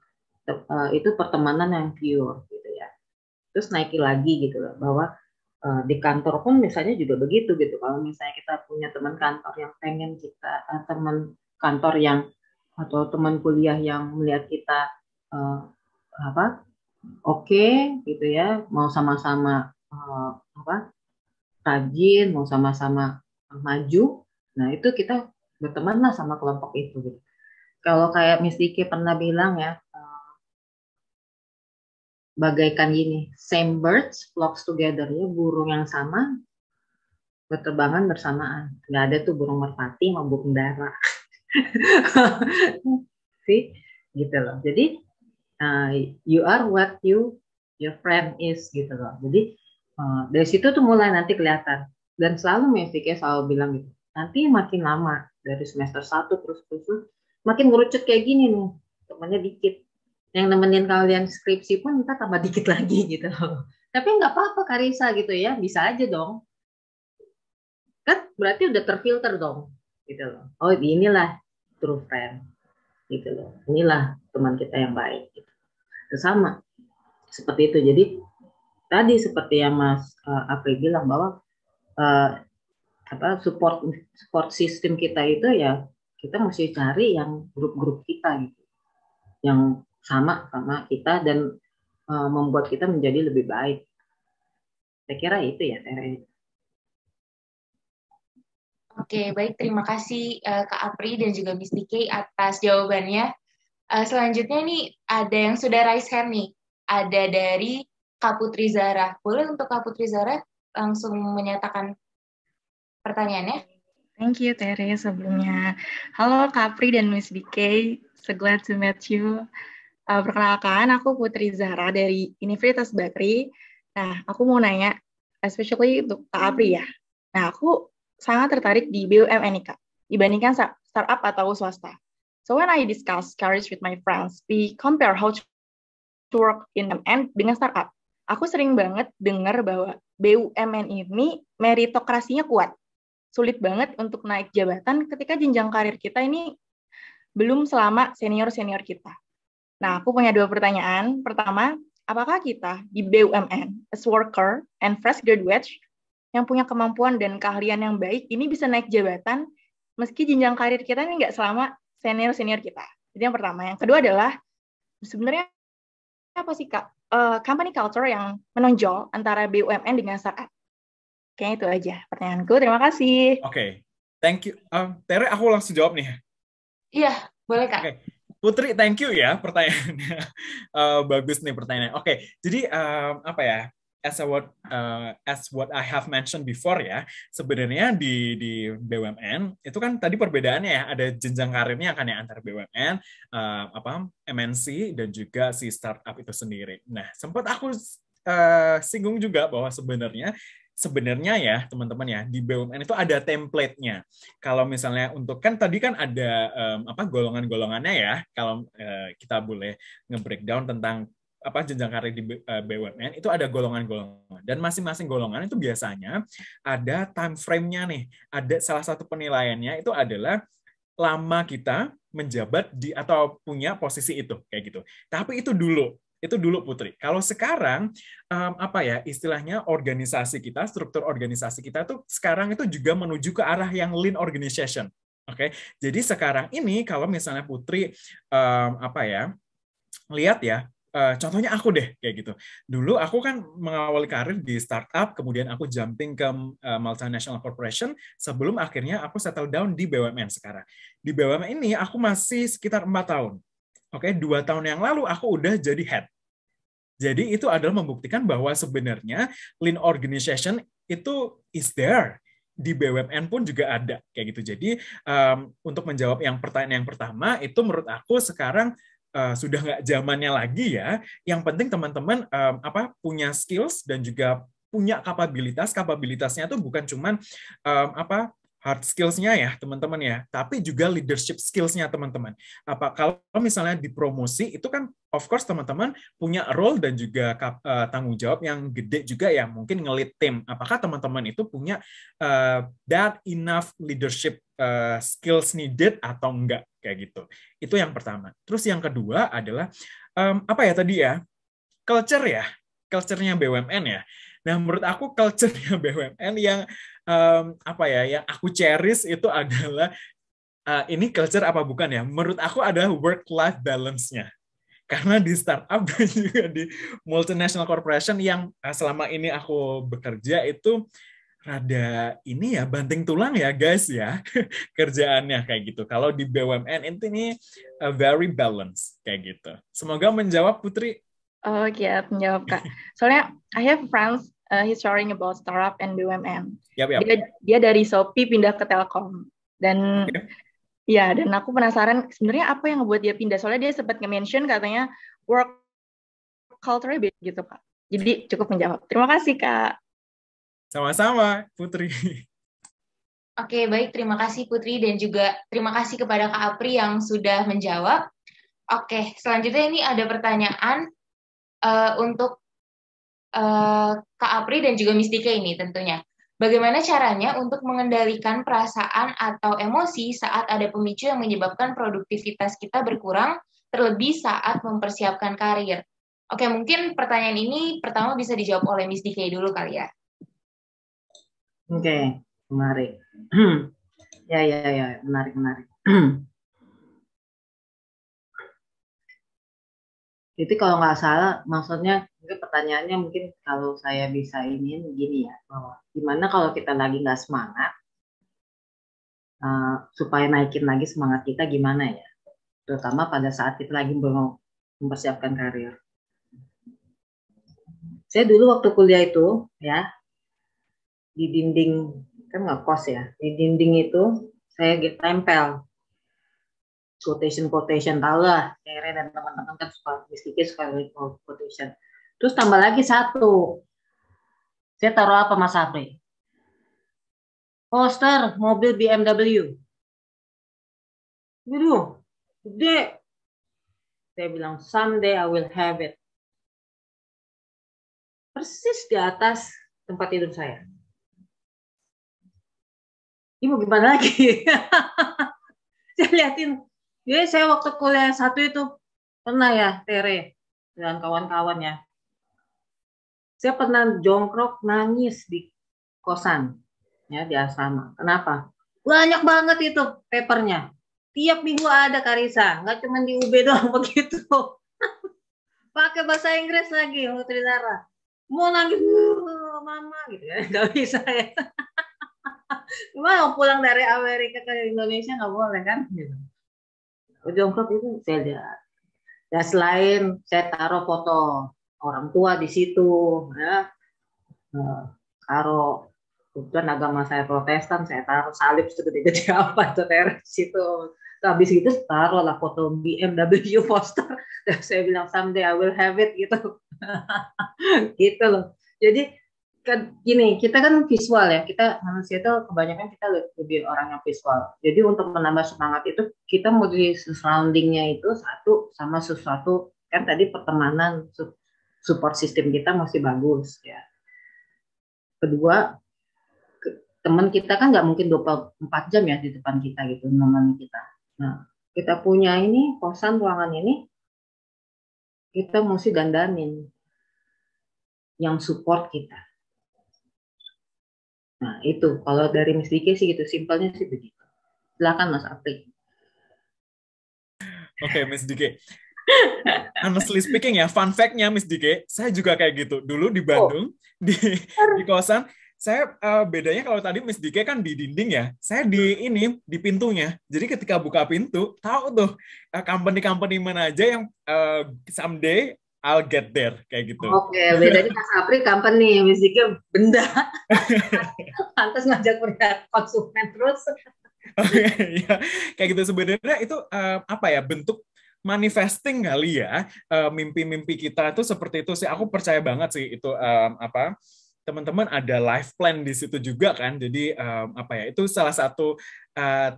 itu pertemanan yang pure gitu ya. Terus naiki lagi gitu loh, bahwa di kantor pun misalnya juga begitu gitu. Kalau misalnya kita punya teman kantor yang pengen kita, teman kantor yang atau teman kuliah yang melihat kita oke gitu ya, mau sama-sama rajin, mau sama-sama maju, nah itu kita berteman lah sama kelompok itu gitu. Kalau kayak Miss Diki pernah bilang ya, bagaikan gini, same birds flocks together, ya, burung yang sama berterbangan bersamaan. Nggak ada tuh burung merpati sama burung dara. sih gitu loh. Jadi you are what your friend is gitu loh. Jadi dari situ tuh mulai nanti kelihatan. Dan selalu Mesike selalu bilang gitu, nanti makin lama dari semester 1 terus makin ngerucut kayak gini nih, temannya dikit. Yang nemenin kalian skripsi pun kita tambah dikit lagi gitu loh. Tapi nggak apa-apa Karisa gitu ya, bisa aja dong. Kan berarti udah terfilter dong gitu loh. Oh inilah true friend gitu loh. Inilah teman kita yang baik gitu. Itu sama seperti itu. Jadi tadi seperti yang Mas Apri bilang bahwa support system kita itu ya kita mesti cari yang grup-grup kita gitu, yang sama kita dan membuat kita menjadi lebih baik. Saya kira itu ya Tere. Oke, baik. Terima kasih Kak Apri dan juga Miss DK atas jawabannya. Selanjutnya nih ada yang sudah raise hand nih. Ada dari Kak Putri Zara. Boleh untuk Kak Putri Zara langsung menyatakan pertanyaannya? Thank you Tere sebelumnya. Halo Kak Apri dan Miss DK. So glad to meet you. Perkenalkan, aku Putri Zahra dari Universitas Bakri. Nah, aku mau nanya, especially untuk Kak Apri ya. Nah, aku sangat tertarik di BUMN nih, Kak, dibandingkan startup atau swasta. So, when I discuss careers with my friends, we compare how to work in BUMN dengan startup. Aku sering banget dengar bahwa BUMN ini meritokrasinya kuat. Sulit banget untuk naik jabatan ketika jenjang karir kita ini belum selama senior-senior kita. Nah, aku punya 2 pertanyaan. Pertama, apakah kita di BUMN, as worker and fresh graduates, yang punya kemampuan dan keahlian yang baik, ini bisa naik jabatan meski jenjang karir kita ini nggak selama senior-senior kita. Jadi yang pertama. Yang kedua adalah, sebenarnya apa sih, Kak, company culture yang menonjol antara BUMN dengan startup? Kayaknya itu aja pertanyaanku. Terima kasih. Oke. Thank you. Tere, aku langsung jawab nih. Iya, boleh Kak. Okay. Putri, thank you ya pertanyaannya. Bagus nih pertanyaannya. Oke, jadi apa ya? As what I have mentioned before ya, sebenarnya di BUMN itu kan tadi perbedaannya ya, ada jenjang karirnya kan ya antara BUMN, MNC dan juga si startup itu sendiri. Nah, sempat aku singgung juga bahwa sebenarnya ya teman-teman ya di BUMN itu ada template-nya. Kalau misalnya untuk kan tadi kan ada golongan-golongannya ya. Kalau kita boleh nge-breakdown tentang jenjang karir di BUMN itu ada golongan-golongan dan masing-masing golongan itu biasanya ada time frame-nya nih. Ada salah satu penilaiannya itu adalah lama kita menjabat di atau punya posisi itu kayak gitu. Tapi itu dulu Itu dulu Putri. Kalau sekarang apa ya istilahnya organisasi kita, struktur organisasi kita tuh sekarang itu juga menuju ke arah yang lean organization. Oke. Jadi sekarang ini kalau misalnya Putri apa ya lihat ya, contohnya aku deh kayak gitu. Dulu aku kan mengawali karir di startup, kemudian aku jumping ke multinational corporation sebelum akhirnya aku settle down di BUMN sekarang. Di BUMN ini aku masih sekitar 4 tahun. Oke, 2 tahun yang lalu aku udah jadi head. Jadi itu adalah membuktikan bahwa sebenarnya lean organization itu is there. Di BUMN pun juga ada kayak gitu. Jadi untuk menjawab pertanyaan yang pertama itu menurut aku sekarang sudah nggak zamannya lagi ya. Yang penting teman-teman punya skills dan juga punya kapabilitasnya itu bukan cuman hard skills-nya ya teman-teman ya, tapi juga leadership skills-nya teman-teman. Kalau misalnya di promosi itu kan of course teman-teman punya role dan juga tanggung jawab yang gede juga ya, mungkin nge-lead tim. Apakah teman-teman itu punya that enough leadership skills needed atau enggak kayak gitu. Itu yang pertama. Terus yang kedua adalah apa ya tadi ya? Culture ya. Culture-nya BUMN ya. Nah, menurut aku culture-nya BUMN yang yang aku cherish itu adalah ini culture apa bukan ya? Menurut aku adalah work-life balance-nya. Karena di startup dan juga di multinational corporation yang selama ini aku bekerja itu rada ini ya banting tulang ya guys ya kerjaannya kayak gitu. Kalau di BUMN ini very balance kayak gitu. Semoga menjawab Putri. Oh ya, menjawab Kak. Soalnya I have friends he's sharing about startup and BUMN. Yap. Dia dari Shopee pindah ke Telkom dan ya, dan aku penasaran sebenarnya apa yang ngebuat dia pindah. Soalnya dia sempat nge-mention katanya work culture beda gitu Kak. Jadi cukup menjawab. Terima kasih Kak. Sama-sama Putri. Oke, baik. Terima kasih Putri dan juga terima kasih kepada Kak Apri yang sudah menjawab. Oke, selanjutnya ini ada pertanyaan untuk Kak Apri dan juga Miss Dika ini tentunya. Bagaimana caranya untuk mengendalikan perasaan atau emosi saat ada pemicu yang menyebabkan produktivitas kita berkurang, terlebih saat mempersiapkan karir? Oke, mungkin pertanyaan ini pertama bisa dijawab oleh Miss Dika dulu kali ya. Oke, menarik. Ya, menarik. Itu kalau nggak salah, maksudnya mungkin pertanyaannya mungkin kalau saya bisa ini begini ya, bahwa gimana kalau kita lagi nggak semangat, supaya naikin lagi semangat kita gimana ya, terutama pada saat kita lagi mau mempersiapkan karir. Saya dulu waktu kuliah itu ya, di dinding, kan ngekos ya, di dinding itu saya tempel quotation tahu lah, Tere dan teman-teman kan suka quotation. Terus tambah lagi satu, saya taruh apa Mas Afri? Poster mobil BMW. Waduh, gede. Saya bilang someday I will have it. Persis di atas tempat tidur saya. Ini mau gimana lagi? Saya liatin. Jadi saya waktu kuliah 1 itu pernah ya, Tere dan kawan-kawan ya. Saya pernah jongkrok nangis di kosan ya di asrama. Kenapa? Banyak banget itu papernya. Tiap minggu ada Karisa, nggak cuma di UB doang begitu. Pakai bahasa Inggris lagi, Putri Zara. Mau nangis, mama gitu ya, nggak bisa ya. Cuma mau pulang dari Amerika ke Indonesia nggak boleh kan? Gitu. Jongkrok itu saya lihat. Ya selain saya taruh foto orang tua di situ, ya, taruh kebetulan agama saya Protestan, saya taruh salib segede-gede apa itu di situ. Habis itu taruh lah foto BMW poster. Dan saya bilang someday I will have it gitu. Gitu loh. Jadi kan gini, kita kan visual ya, kita manusia itu kebanyakan kita lebih orang yang visual. Jadi untuk menambah semangat itu kita mau di surroundingnya itu satu sama sesuatu, kan tadi pertemanan, support system kita masih bagus ya. Kedua, teman kita kan nggak mungkin 24 jam ya di depan kita gitu, menemani kita. Nah, kita punya ini kosan ruangan ini, kita mesti dandanin yang support kita. Nah, itu kalau dari Miss Dike sih gitu, simpelnya sih begitu. Silakan Mas Apri. Oke, Miss Dike. Honestly speaking ya, fun fact-nya Miss Dike, saya juga kayak gitu. Dulu di Bandung, di kosan, saya bedanya kalau tadi Miss Dike kan di dinding ya, saya di pintunya. Jadi ketika buka pintu, tahu tuh company-company mana aja yang someday I'll get there kayak gitu. Oke, bedanya Mas Apri company, Miss Dike benda. Pantas ngajak konsumen terus. Ya, kayak gitu sebenarnya itu apa ya, bentuk manifesting kali ya, mimpi-mimpi kita itu seperti itu sih. Aku percaya banget sih itu apa, teman-teman ada life plan di situ juga kan. Jadi apa ya, itu salah satu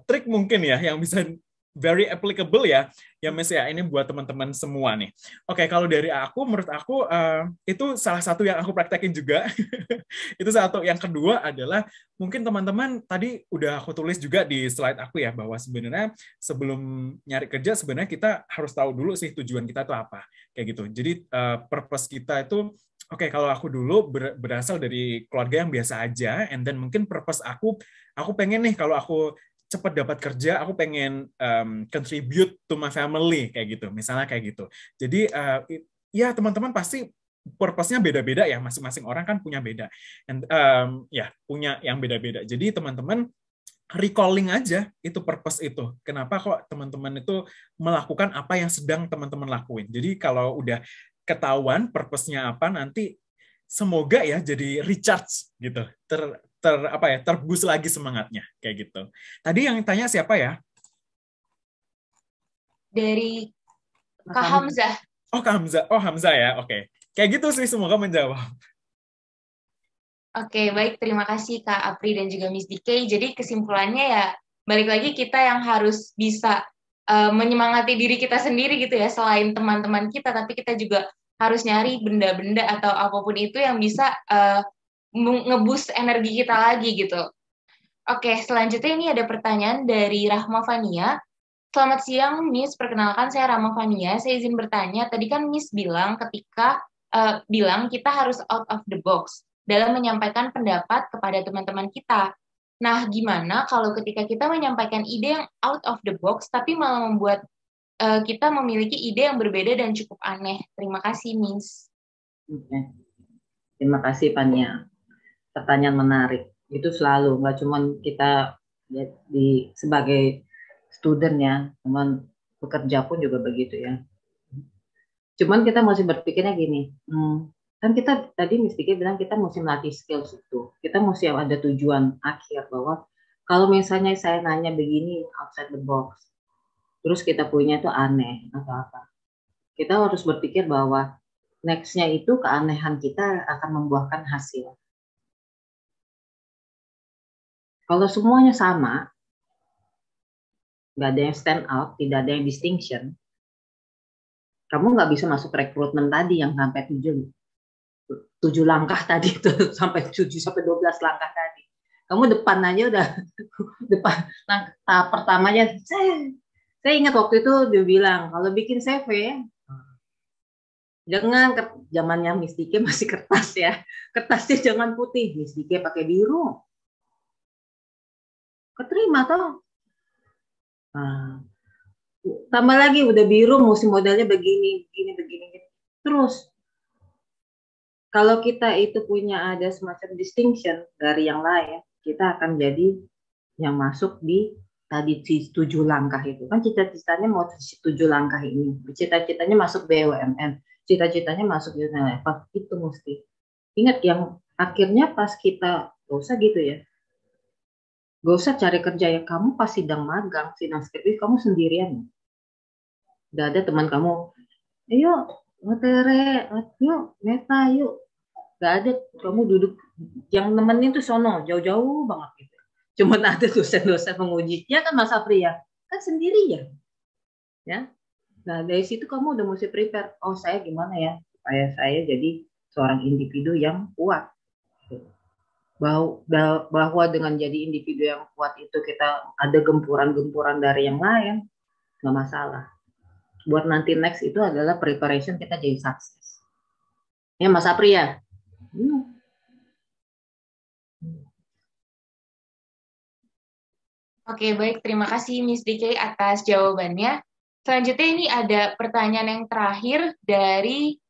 trik mungkin ya yang bisa very applicable ya Miss ya, ini buat teman-teman semua nih. Oke, kalau dari aku, menurut aku itu salah satu yang aku praktekin juga. Itu satu. Yang kedua adalah mungkin teman-teman tadi udah aku tulis juga di slide aku ya, bahwa sebenarnya sebelum nyari kerja sebenarnya kita harus tahu dulu sih tujuan kita itu apa kayak gitu. Jadi purpose kita itu, oke, kalau aku dulu berasal dari keluarga yang biasa aja, and then mungkin purpose aku pengen nih kalau aku cepat dapat kerja, aku pengen contribute to my family kayak gitu, misalnya kayak gitu. Jadi ya teman-teman pasti purpose-nya beda-beda ya, masing-masing orang kan punya beda, and ya punya yang beda-beda. Jadi teman-teman recalling aja itu purpose itu. Kenapa kok teman-teman itu melakukan apa yang sedang teman-teman lakuin. Jadi kalau udah ketahuan purpose-nya apa, nanti semoga ya jadi recharge gitu. Terbus lagi semangatnya kayak gitu. Tadi yang tanya siapa ya? Dari Kak Hamzah. Oh, Kak Hamzah. Oh, Hamzah ya. Oke. Kayak gitu sih, semoga menjawab. Oke, baik. Terima kasih Kak Apri dan juga Miss Dike. Jadi kesimpulannya ya, balik lagi kita yang harus bisa menyemangati diri kita sendiri gitu ya, selain teman-teman kita, tapi kita juga harus nyari benda-benda atau apapun itu yang bisa nge-boost energi kita lagi gitu. Oke, selanjutnya ini ada pertanyaan dari Rahma Fania. Selamat siang, Miss. Perkenalkan, saya Rahma Fania. Saya izin bertanya, tadi kan Miss bilang bilang kita harus out of the box dalam menyampaikan pendapat kepada teman-teman kita. Nah, gimana kalau ketika kita menyampaikan ide yang out of the box, tapi malah membuat kita memiliki ide yang berbeda dan cukup aneh? Terima kasih, Miss. Oke. Terima kasih, Fania. Pertanyaan menarik. Itu selalu, nggak cuma kita sebagai student ya, teman bekerja pun juga begitu ya. Cuman kita masih berpikirnya gini, kan kita tadi Miss Dike bilang kita mesti melatih skills itu. Kita mesti ada tujuan akhir bahwa kalau misalnya saya nanya begini outside the box, terus kita punya itu aneh atau apa, kita harus berpikir bahwa next-nya itu keanehan kita akan membuahkan hasil. Kalau semuanya sama, nggak ada yang stand out, tidak ada yang distinction, kamu nggak bisa masuk rekrutmen tadi yang sampai 7 langkah tadi itu, sampai 7 sampai 12 langkah tadi. Kamu depan aja udah tahap pertamanya saya ingat waktu itu dia bilang kalau bikin CV jangan zamannya Miss Dike masih kertas ya. Kertasnya jangan putih, Miss Dike pakai biru. Keterima toh. Nah, tambah lagi udah biru mesti modelnya begini. Terus kalau kita itu punya ada semacam distinction dari yang lain, kita akan jadi yang masuk di tadi 7 langkah itu. Kan cita-citanya mau 7 langkah ini. Cita-citanya masuk BUMN, cita-citanya masuk Unilever, itu mesti. Ingat yang akhirnya pas kita, gak usah gitu ya. Gak usah cari kerja ya, kamu pas sidang magang, sidang skripsi, kamu sendirian. Gak ada teman kamu, ayo Tere, yuk Meta, yuk. Gak ada, kamu duduk, yang nemenin tuh sono, jauh-jauh banget gitu. Cuman ada dosen-dosen pengujinya kan Mas Apri ya, kan sendirian. Ya. Nah dari situ kamu udah mesti prepare, oh saya gimana ya, supaya saya jadi seorang individu yang kuat. Bahwa dengan jadi individu yang kuat itu kita ada gempuran-gempuran dari yang lain, nggak masalah. buat nanti next itu adalah preparation kita jadi sukses. Ya Mas Apri ya. Oke, baik. Terima kasih Miss DK atas jawabannya. Selanjutnya ini ada pertanyaan yang terakhir dari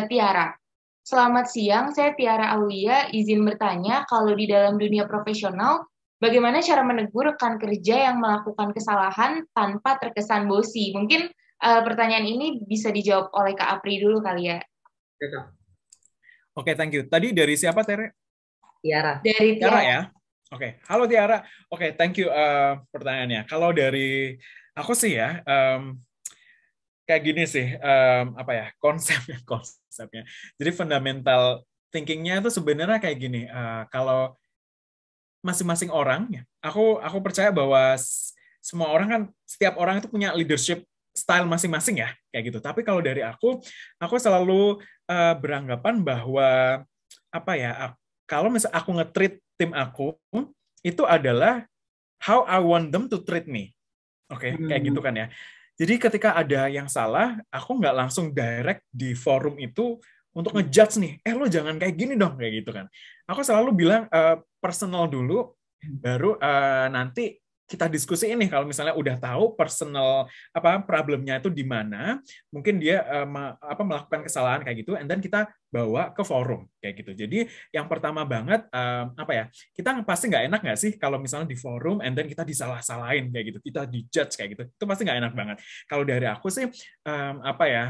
Tiara. Selamat siang, saya Tiara Aulia, izin bertanya kalau di dalam dunia profesional, bagaimana cara menegur rekan kerja yang melakukan kesalahan tanpa terkesan bosi? Mungkin pertanyaan ini bisa dijawab oleh Kak Apri dulu kali ya. Oke, thank you. Tadi dari siapa, Tere? Tiara. Dari Tiara Tiara. ya? Oke, halo Tiara. Oke, thank you pertanyaannya. Kalau dari aku sih ya, kayak gini sih, apa ya, konsepnya. Jadi fundamental thinking-nya itu sebenarnya kayak gini. Kalau masing-masing orang, ya, aku percaya bahwa semua orang kan, setiap orang itu punya leadership style masing-masing ya, kayak gitu. Tapi kalau dari aku selalu beranggapan bahwa apa ya, kalau misalnya aku nge-treat tim aku, itu adalah how I want them to treat me. Oke, kayak gitu kan ya. Jadi ketika ada yang salah, aku nggak langsung direct di forum itu untuk ngejudge nih, lo jangan kayak gini dong, kayak gitu kan. Aku selalu bilang personal dulu, baru nanti kita diskusi ini kalau misalnya udah tahu personal problemnya itu di mana, mungkin dia melakukan kesalahan kayak gitu, and then kita bawa ke forum kayak gitu. Jadi yang pertama banget kita pasti nggak enak nggak sih kalau misalnya di forum and then kita disalah-salahin kayak gitu, kita dijudge kayak gitu, itu pasti nggak enak banget. Kalau dari aku sih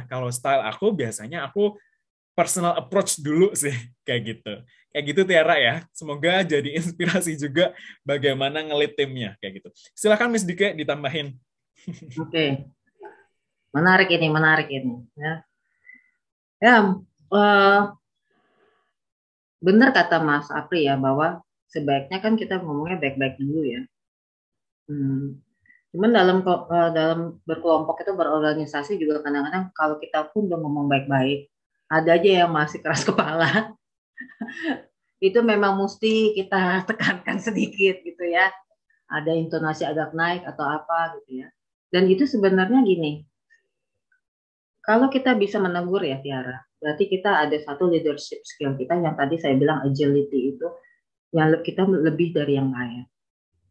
kalau style aku biasanya aku personal approach dulu sih kayak gitu. Kayak gitu Tiara ya. Semoga jadi inspirasi juga bagaimana ngelit timnya kayak gitu. Silakan Miss Dike ditambahin. Oke. Menarik ini ya. Benar kata Mas Apri ya, bahwa sebaiknya kan kita ngomongnya baik-baik dulu ya. Cuman dalam berkelompok itu, berorganisasi juga kadang-kadang kalau kita pun udah ngomong baik-baik, ada aja yang masih keras kepala. Itu memang mesti kita tekankan sedikit gitu ya. Ada intonasi agak naik atau apa gitu ya. Dan itu sebenarnya gini, kalau kita bisa menegur ya Tiara, berarti kita ada satu leadership skill kita yang tadi saya bilang agility itu, yang kita lebih dari yang lain.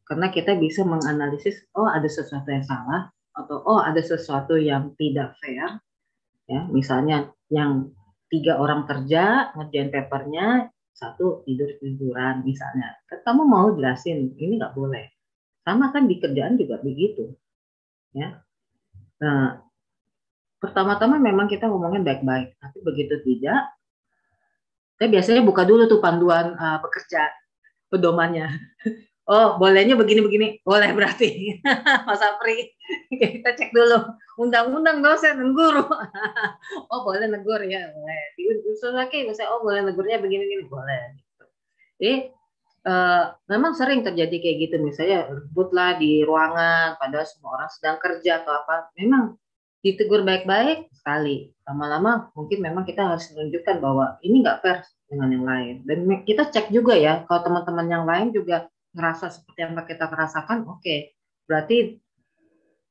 Karena kita bisa menganalisis, ada sesuatu yang salah, atau ada sesuatu yang tidak fair. Ya, misalnya yang 3 orang kerja, ngerjain papernya, 1 tiduran misalnya. Kamu mau jelasin, ini nggak boleh. Sama kan di kerjaan juga begitu. Ya. Nah, pertama-tama memang kita ngomongin baik-baik, tapi begitu tidak, saya biasanya buka dulu tuh panduan bekerja, pedomannya. Oh, bolehnya begini-begini, boleh berarti. Mas Apri, kita cek dulu. Undang-undang dosen dan guru. Oh, boleh negur ya, boleh. Diusul lagi, misalnya, boleh negurnya begini-begini, boleh. Jadi, memang sering terjadi kayak gitu. Misalnya, ributlah di ruangan, padahal semua orang sedang kerja atau apa. Memang ditegur baik-baik sekali. Lama-lama mungkin memang kita harus menunjukkan bahwa ini nggak fair dengan yang lain. Dan kita cek juga ya, kalau teman-teman yang lain juga ngerasa seperti yang kita rasakan, oke. Berarti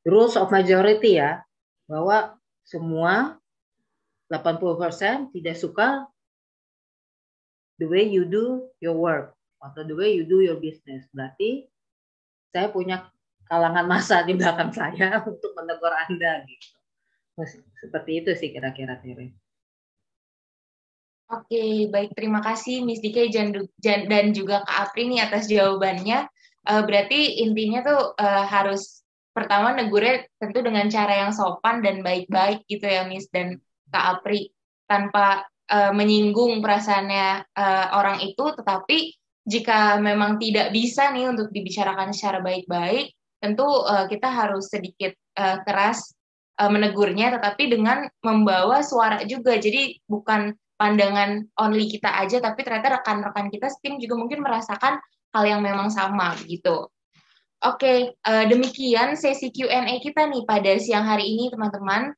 rules of majority ya, bahwa semua 80% tidak suka the way you do your work atau the way you do your business. Berarti saya punya kalangan massa di belakang saya untuk menegur Anda gitu. Seperti itu sih kira-kira Tere. Oke, baik. Terima kasih Miss Dike dan juga Kak Apri nih atas jawabannya. Berarti intinya tuh harus pertama negurnya tentu dengan cara yang sopan dan baik-baik gitu ya Miss dan Kak Apri. Tanpa menyinggung perasaannya orang itu, tetapi jika memang tidak bisa nih untuk dibicarakan secara baik-baik, tentu kita harus sedikit keras menegurnya, tetapi dengan membawa suara juga. Jadi bukan pandangan only kita aja, tapi ternyata rekan-rekan kita tim juga mungkin merasakan hal yang memang sama gitu. Oke, demikian sesi Q&A kita nih pada siang hari ini teman-teman.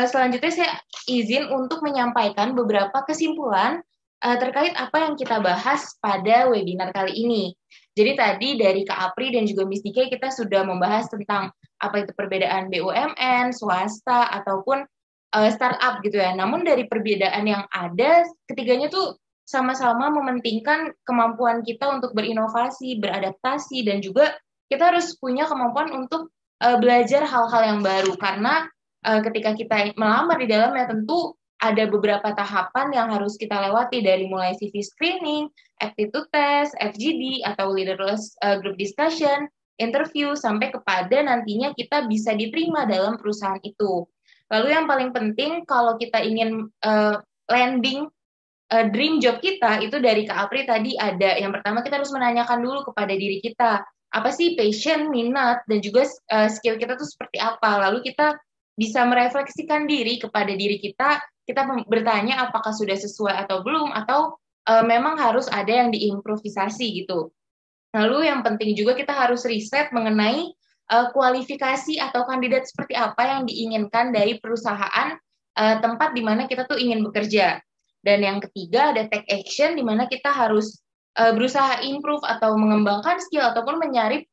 Selanjutnya saya izin untuk menyampaikan beberapa kesimpulan terkait apa yang kita bahas pada webinar kali ini. Jadi tadi dari Kak Apri dan juga Miss Dike kita sudah membahas tentang apa itu perbedaan BUMN, swasta, ataupun startup gitu ya. Namun dari perbedaan yang ada, ketiganya tuh sama-sama mementingkan kemampuan kita untuk berinovasi, beradaptasi, dan juga kita harus punya kemampuan untuk belajar hal-hal yang baru. Karena ketika kita melamar di dalamnya tentu ada beberapa tahapan yang harus kita lewati, dari mulai CV screening, aptitude test, FGD atau leaderless group discussion, interview, sampai kepada nantinya kita bisa diterima dalam perusahaan itu. Lalu yang paling penting kalau kita ingin landing dream job kita, itu dari Kak Apri tadi ada. Yang pertama kita harus menanyakan dulu kepada diri kita, apa sih passion, minat, dan juga skill kita tuh seperti apa. Lalu kita bisa merefleksikan diri kepada diri kita bertanya apakah sudah sesuai atau belum, atau memang harus ada yang diimprovisasi gitu. Lalu yang penting juga kita harus riset mengenai kualifikasi atau kandidat seperti apa yang diinginkan dari perusahaan tempat di mana kita tuh ingin bekerja. Dan yang ketiga ada take action, di mana kita harus berusaha improve atau mengembangkan skill ataupun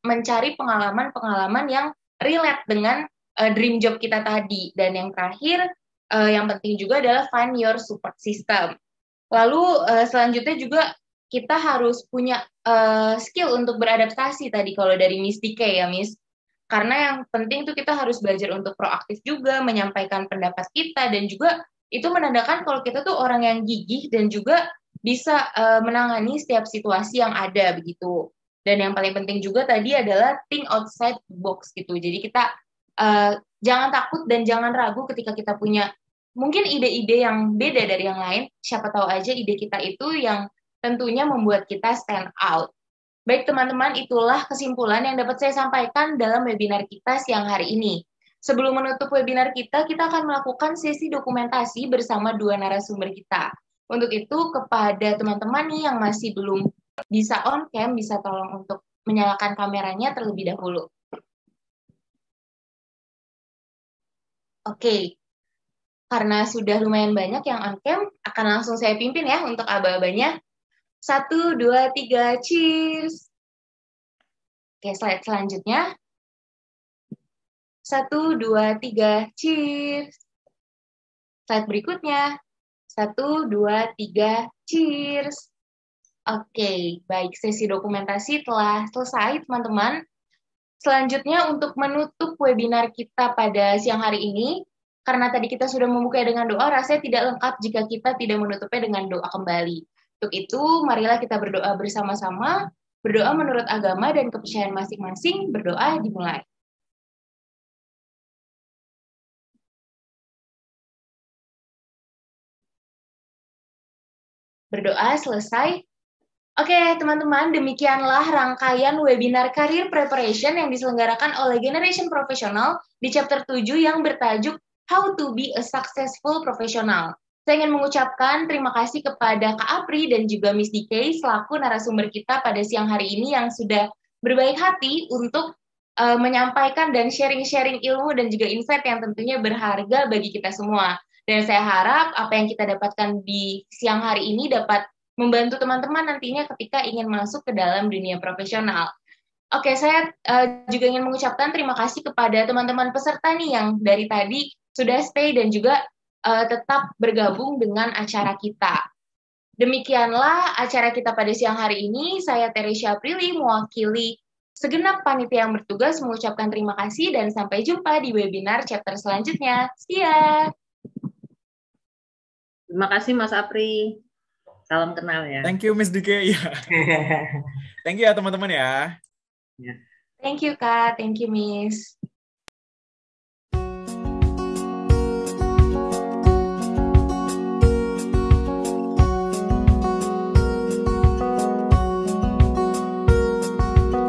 mencari pengalaman-pengalaman yang relate dengan dream job kita tadi. Dan yang terakhir, yang penting juga adalah find your support system. Lalu selanjutnya juga kita harus punya skill untuk beradaptasi tadi kalau dari Miss DK ya Miss. Karena yang penting itu kita harus belajar untuk proaktif juga, menyampaikan pendapat kita, dan juga itu menandakan kalau kita tuh orang yang gigih dan juga bisa menangani setiap situasi yang ada begitu. Dan yang paling penting juga tadi adalah think outside the box gitu. Jadi kita jangan takut dan jangan ragu ketika kita punya mungkin ide-ide yang beda dari yang lain. Siapa tahu aja ide kita itu yang tentunya membuat kita stand out. Baik teman-teman, itulah kesimpulan yang dapat saya sampaikan dalam webinar kita siang hari ini. Sebelum menutup webinar kita akan melakukan sesi dokumentasi bersama dua narasumber kita. Untuk itu, kepada teman-teman nih yang masih belum bisa on cam, bisa tolong untuk menyalakan kameranya terlebih dahulu. Oke, karena sudah lumayan banyak yang on cam, akan langsung saya pimpin ya untuk aba-abanya. 1, 2, 3, cheers! Oke, slide selanjutnya. 1, 2, 3, cheers! Slide berikutnya. 1, 2, 3, cheers! Oke, baik. Sesi dokumentasi telah selesai, teman-teman. Selanjutnya, untuk menutup webinar kita pada siang hari ini, karena tadi kita sudah membuka dengan doa, rasanya tidak lengkap jika kita tidak menutupnya dengan doa kembali. Untuk itu, marilah kita berdoa bersama-sama, berdoa menurut agama dan kepercayaan masing-masing, berdoa dimulai. Berdoa selesai. Oke, teman-teman, demikianlah rangkaian webinar Career Preparation yang diselenggarakan oleh Generation Professional di chapter 7 yang bertajuk How to be a Successful Professional. Saya ingin mengucapkan terima kasih kepada Kak Apri dan juga Miss DK selaku narasumber kita pada siang hari ini yang sudah berbaik hati untuk menyampaikan dan sharing-sharing ilmu dan juga insight yang tentunya berharga bagi kita semua. Dan saya harap apa yang kita dapatkan di siang hari ini dapat membantu teman-teman nantinya ketika ingin masuk ke dalam dunia profesional. Oke, saya juga ingin mengucapkan terima kasih kepada teman-teman peserta nih yang dari tadi sudah stay dan juga tetap bergabung dengan acara kita. Demikianlah acara kita pada siang hari ini. Saya Teresia Aprili, mewakili segenap panitia yang bertugas mengucapkan terima kasih dan sampai jumpa di webinar chapter selanjutnya. See ya! Terima kasih Mas Apri. Salam kenal ya. Thank you Miss DK. Ya. Thank you ya teman-teman ya. Thank you Kak, thank you Miss.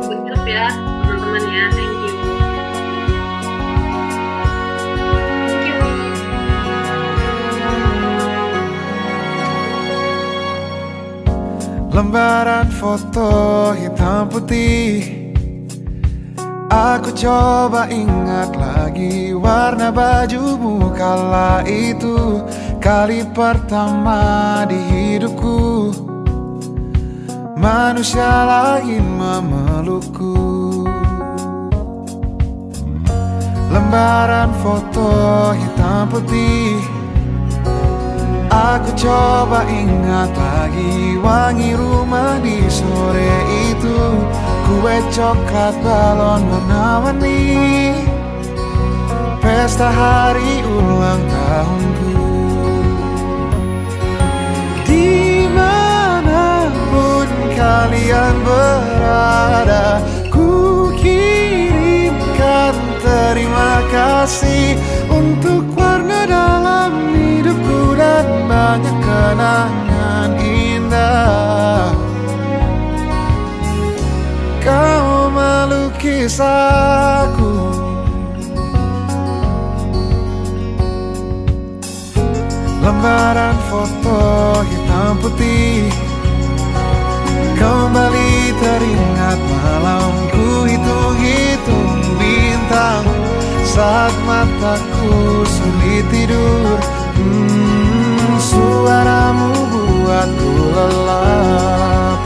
Good job ya teman-teman ya. Thank you. Lembaran foto hitam putih, aku coba ingat lagi warna bajumu kala itu. Kali pertama di hidupku manusia lain memelukku. lembaran foto hitam putih. Aku coba ingat lagi wangi rumah di sore itu, kue coklat balon warna-warni, pesta hari ulang tahunku. Dimanapun kalian berada, ku kirimkan terima kasih untuk warna dalam hidupku dan banyak kenangan indah. Kau melukis aku, lembaran foto hitam putih. Kembali teringat malamku hitung-hitung bintang saat mataku sulit tidur. Suaramu buatku lelap.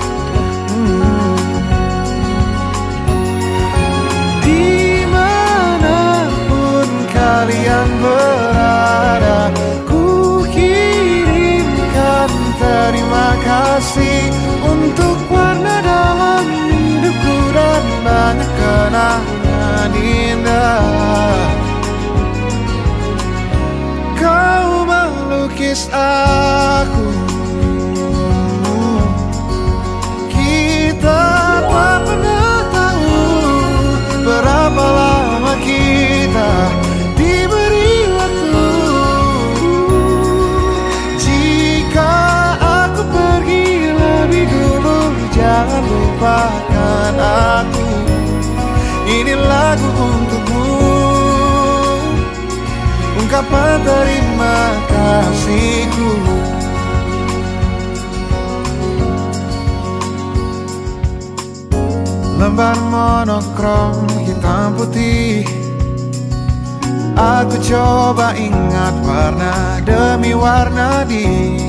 Dimanapun kalian berada, ku kirimkan terima kasih untuk warna dalam hidupku dan banyak kenangan indah. Kau melukis aku, kita tak pernah tahu berapa lama kita diberi waktu. Jika aku pergi lebih dulu, jangan lupakan aku. Ini lagu untukmu, ungkapan terima kasihku. Lembar monokrom hitam putih. Aku coba ingat warna demi warna di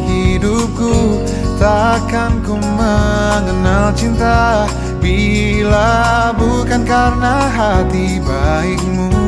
hidupku. Takkan ku mengenal cinta bila bukan karena hati baikmu.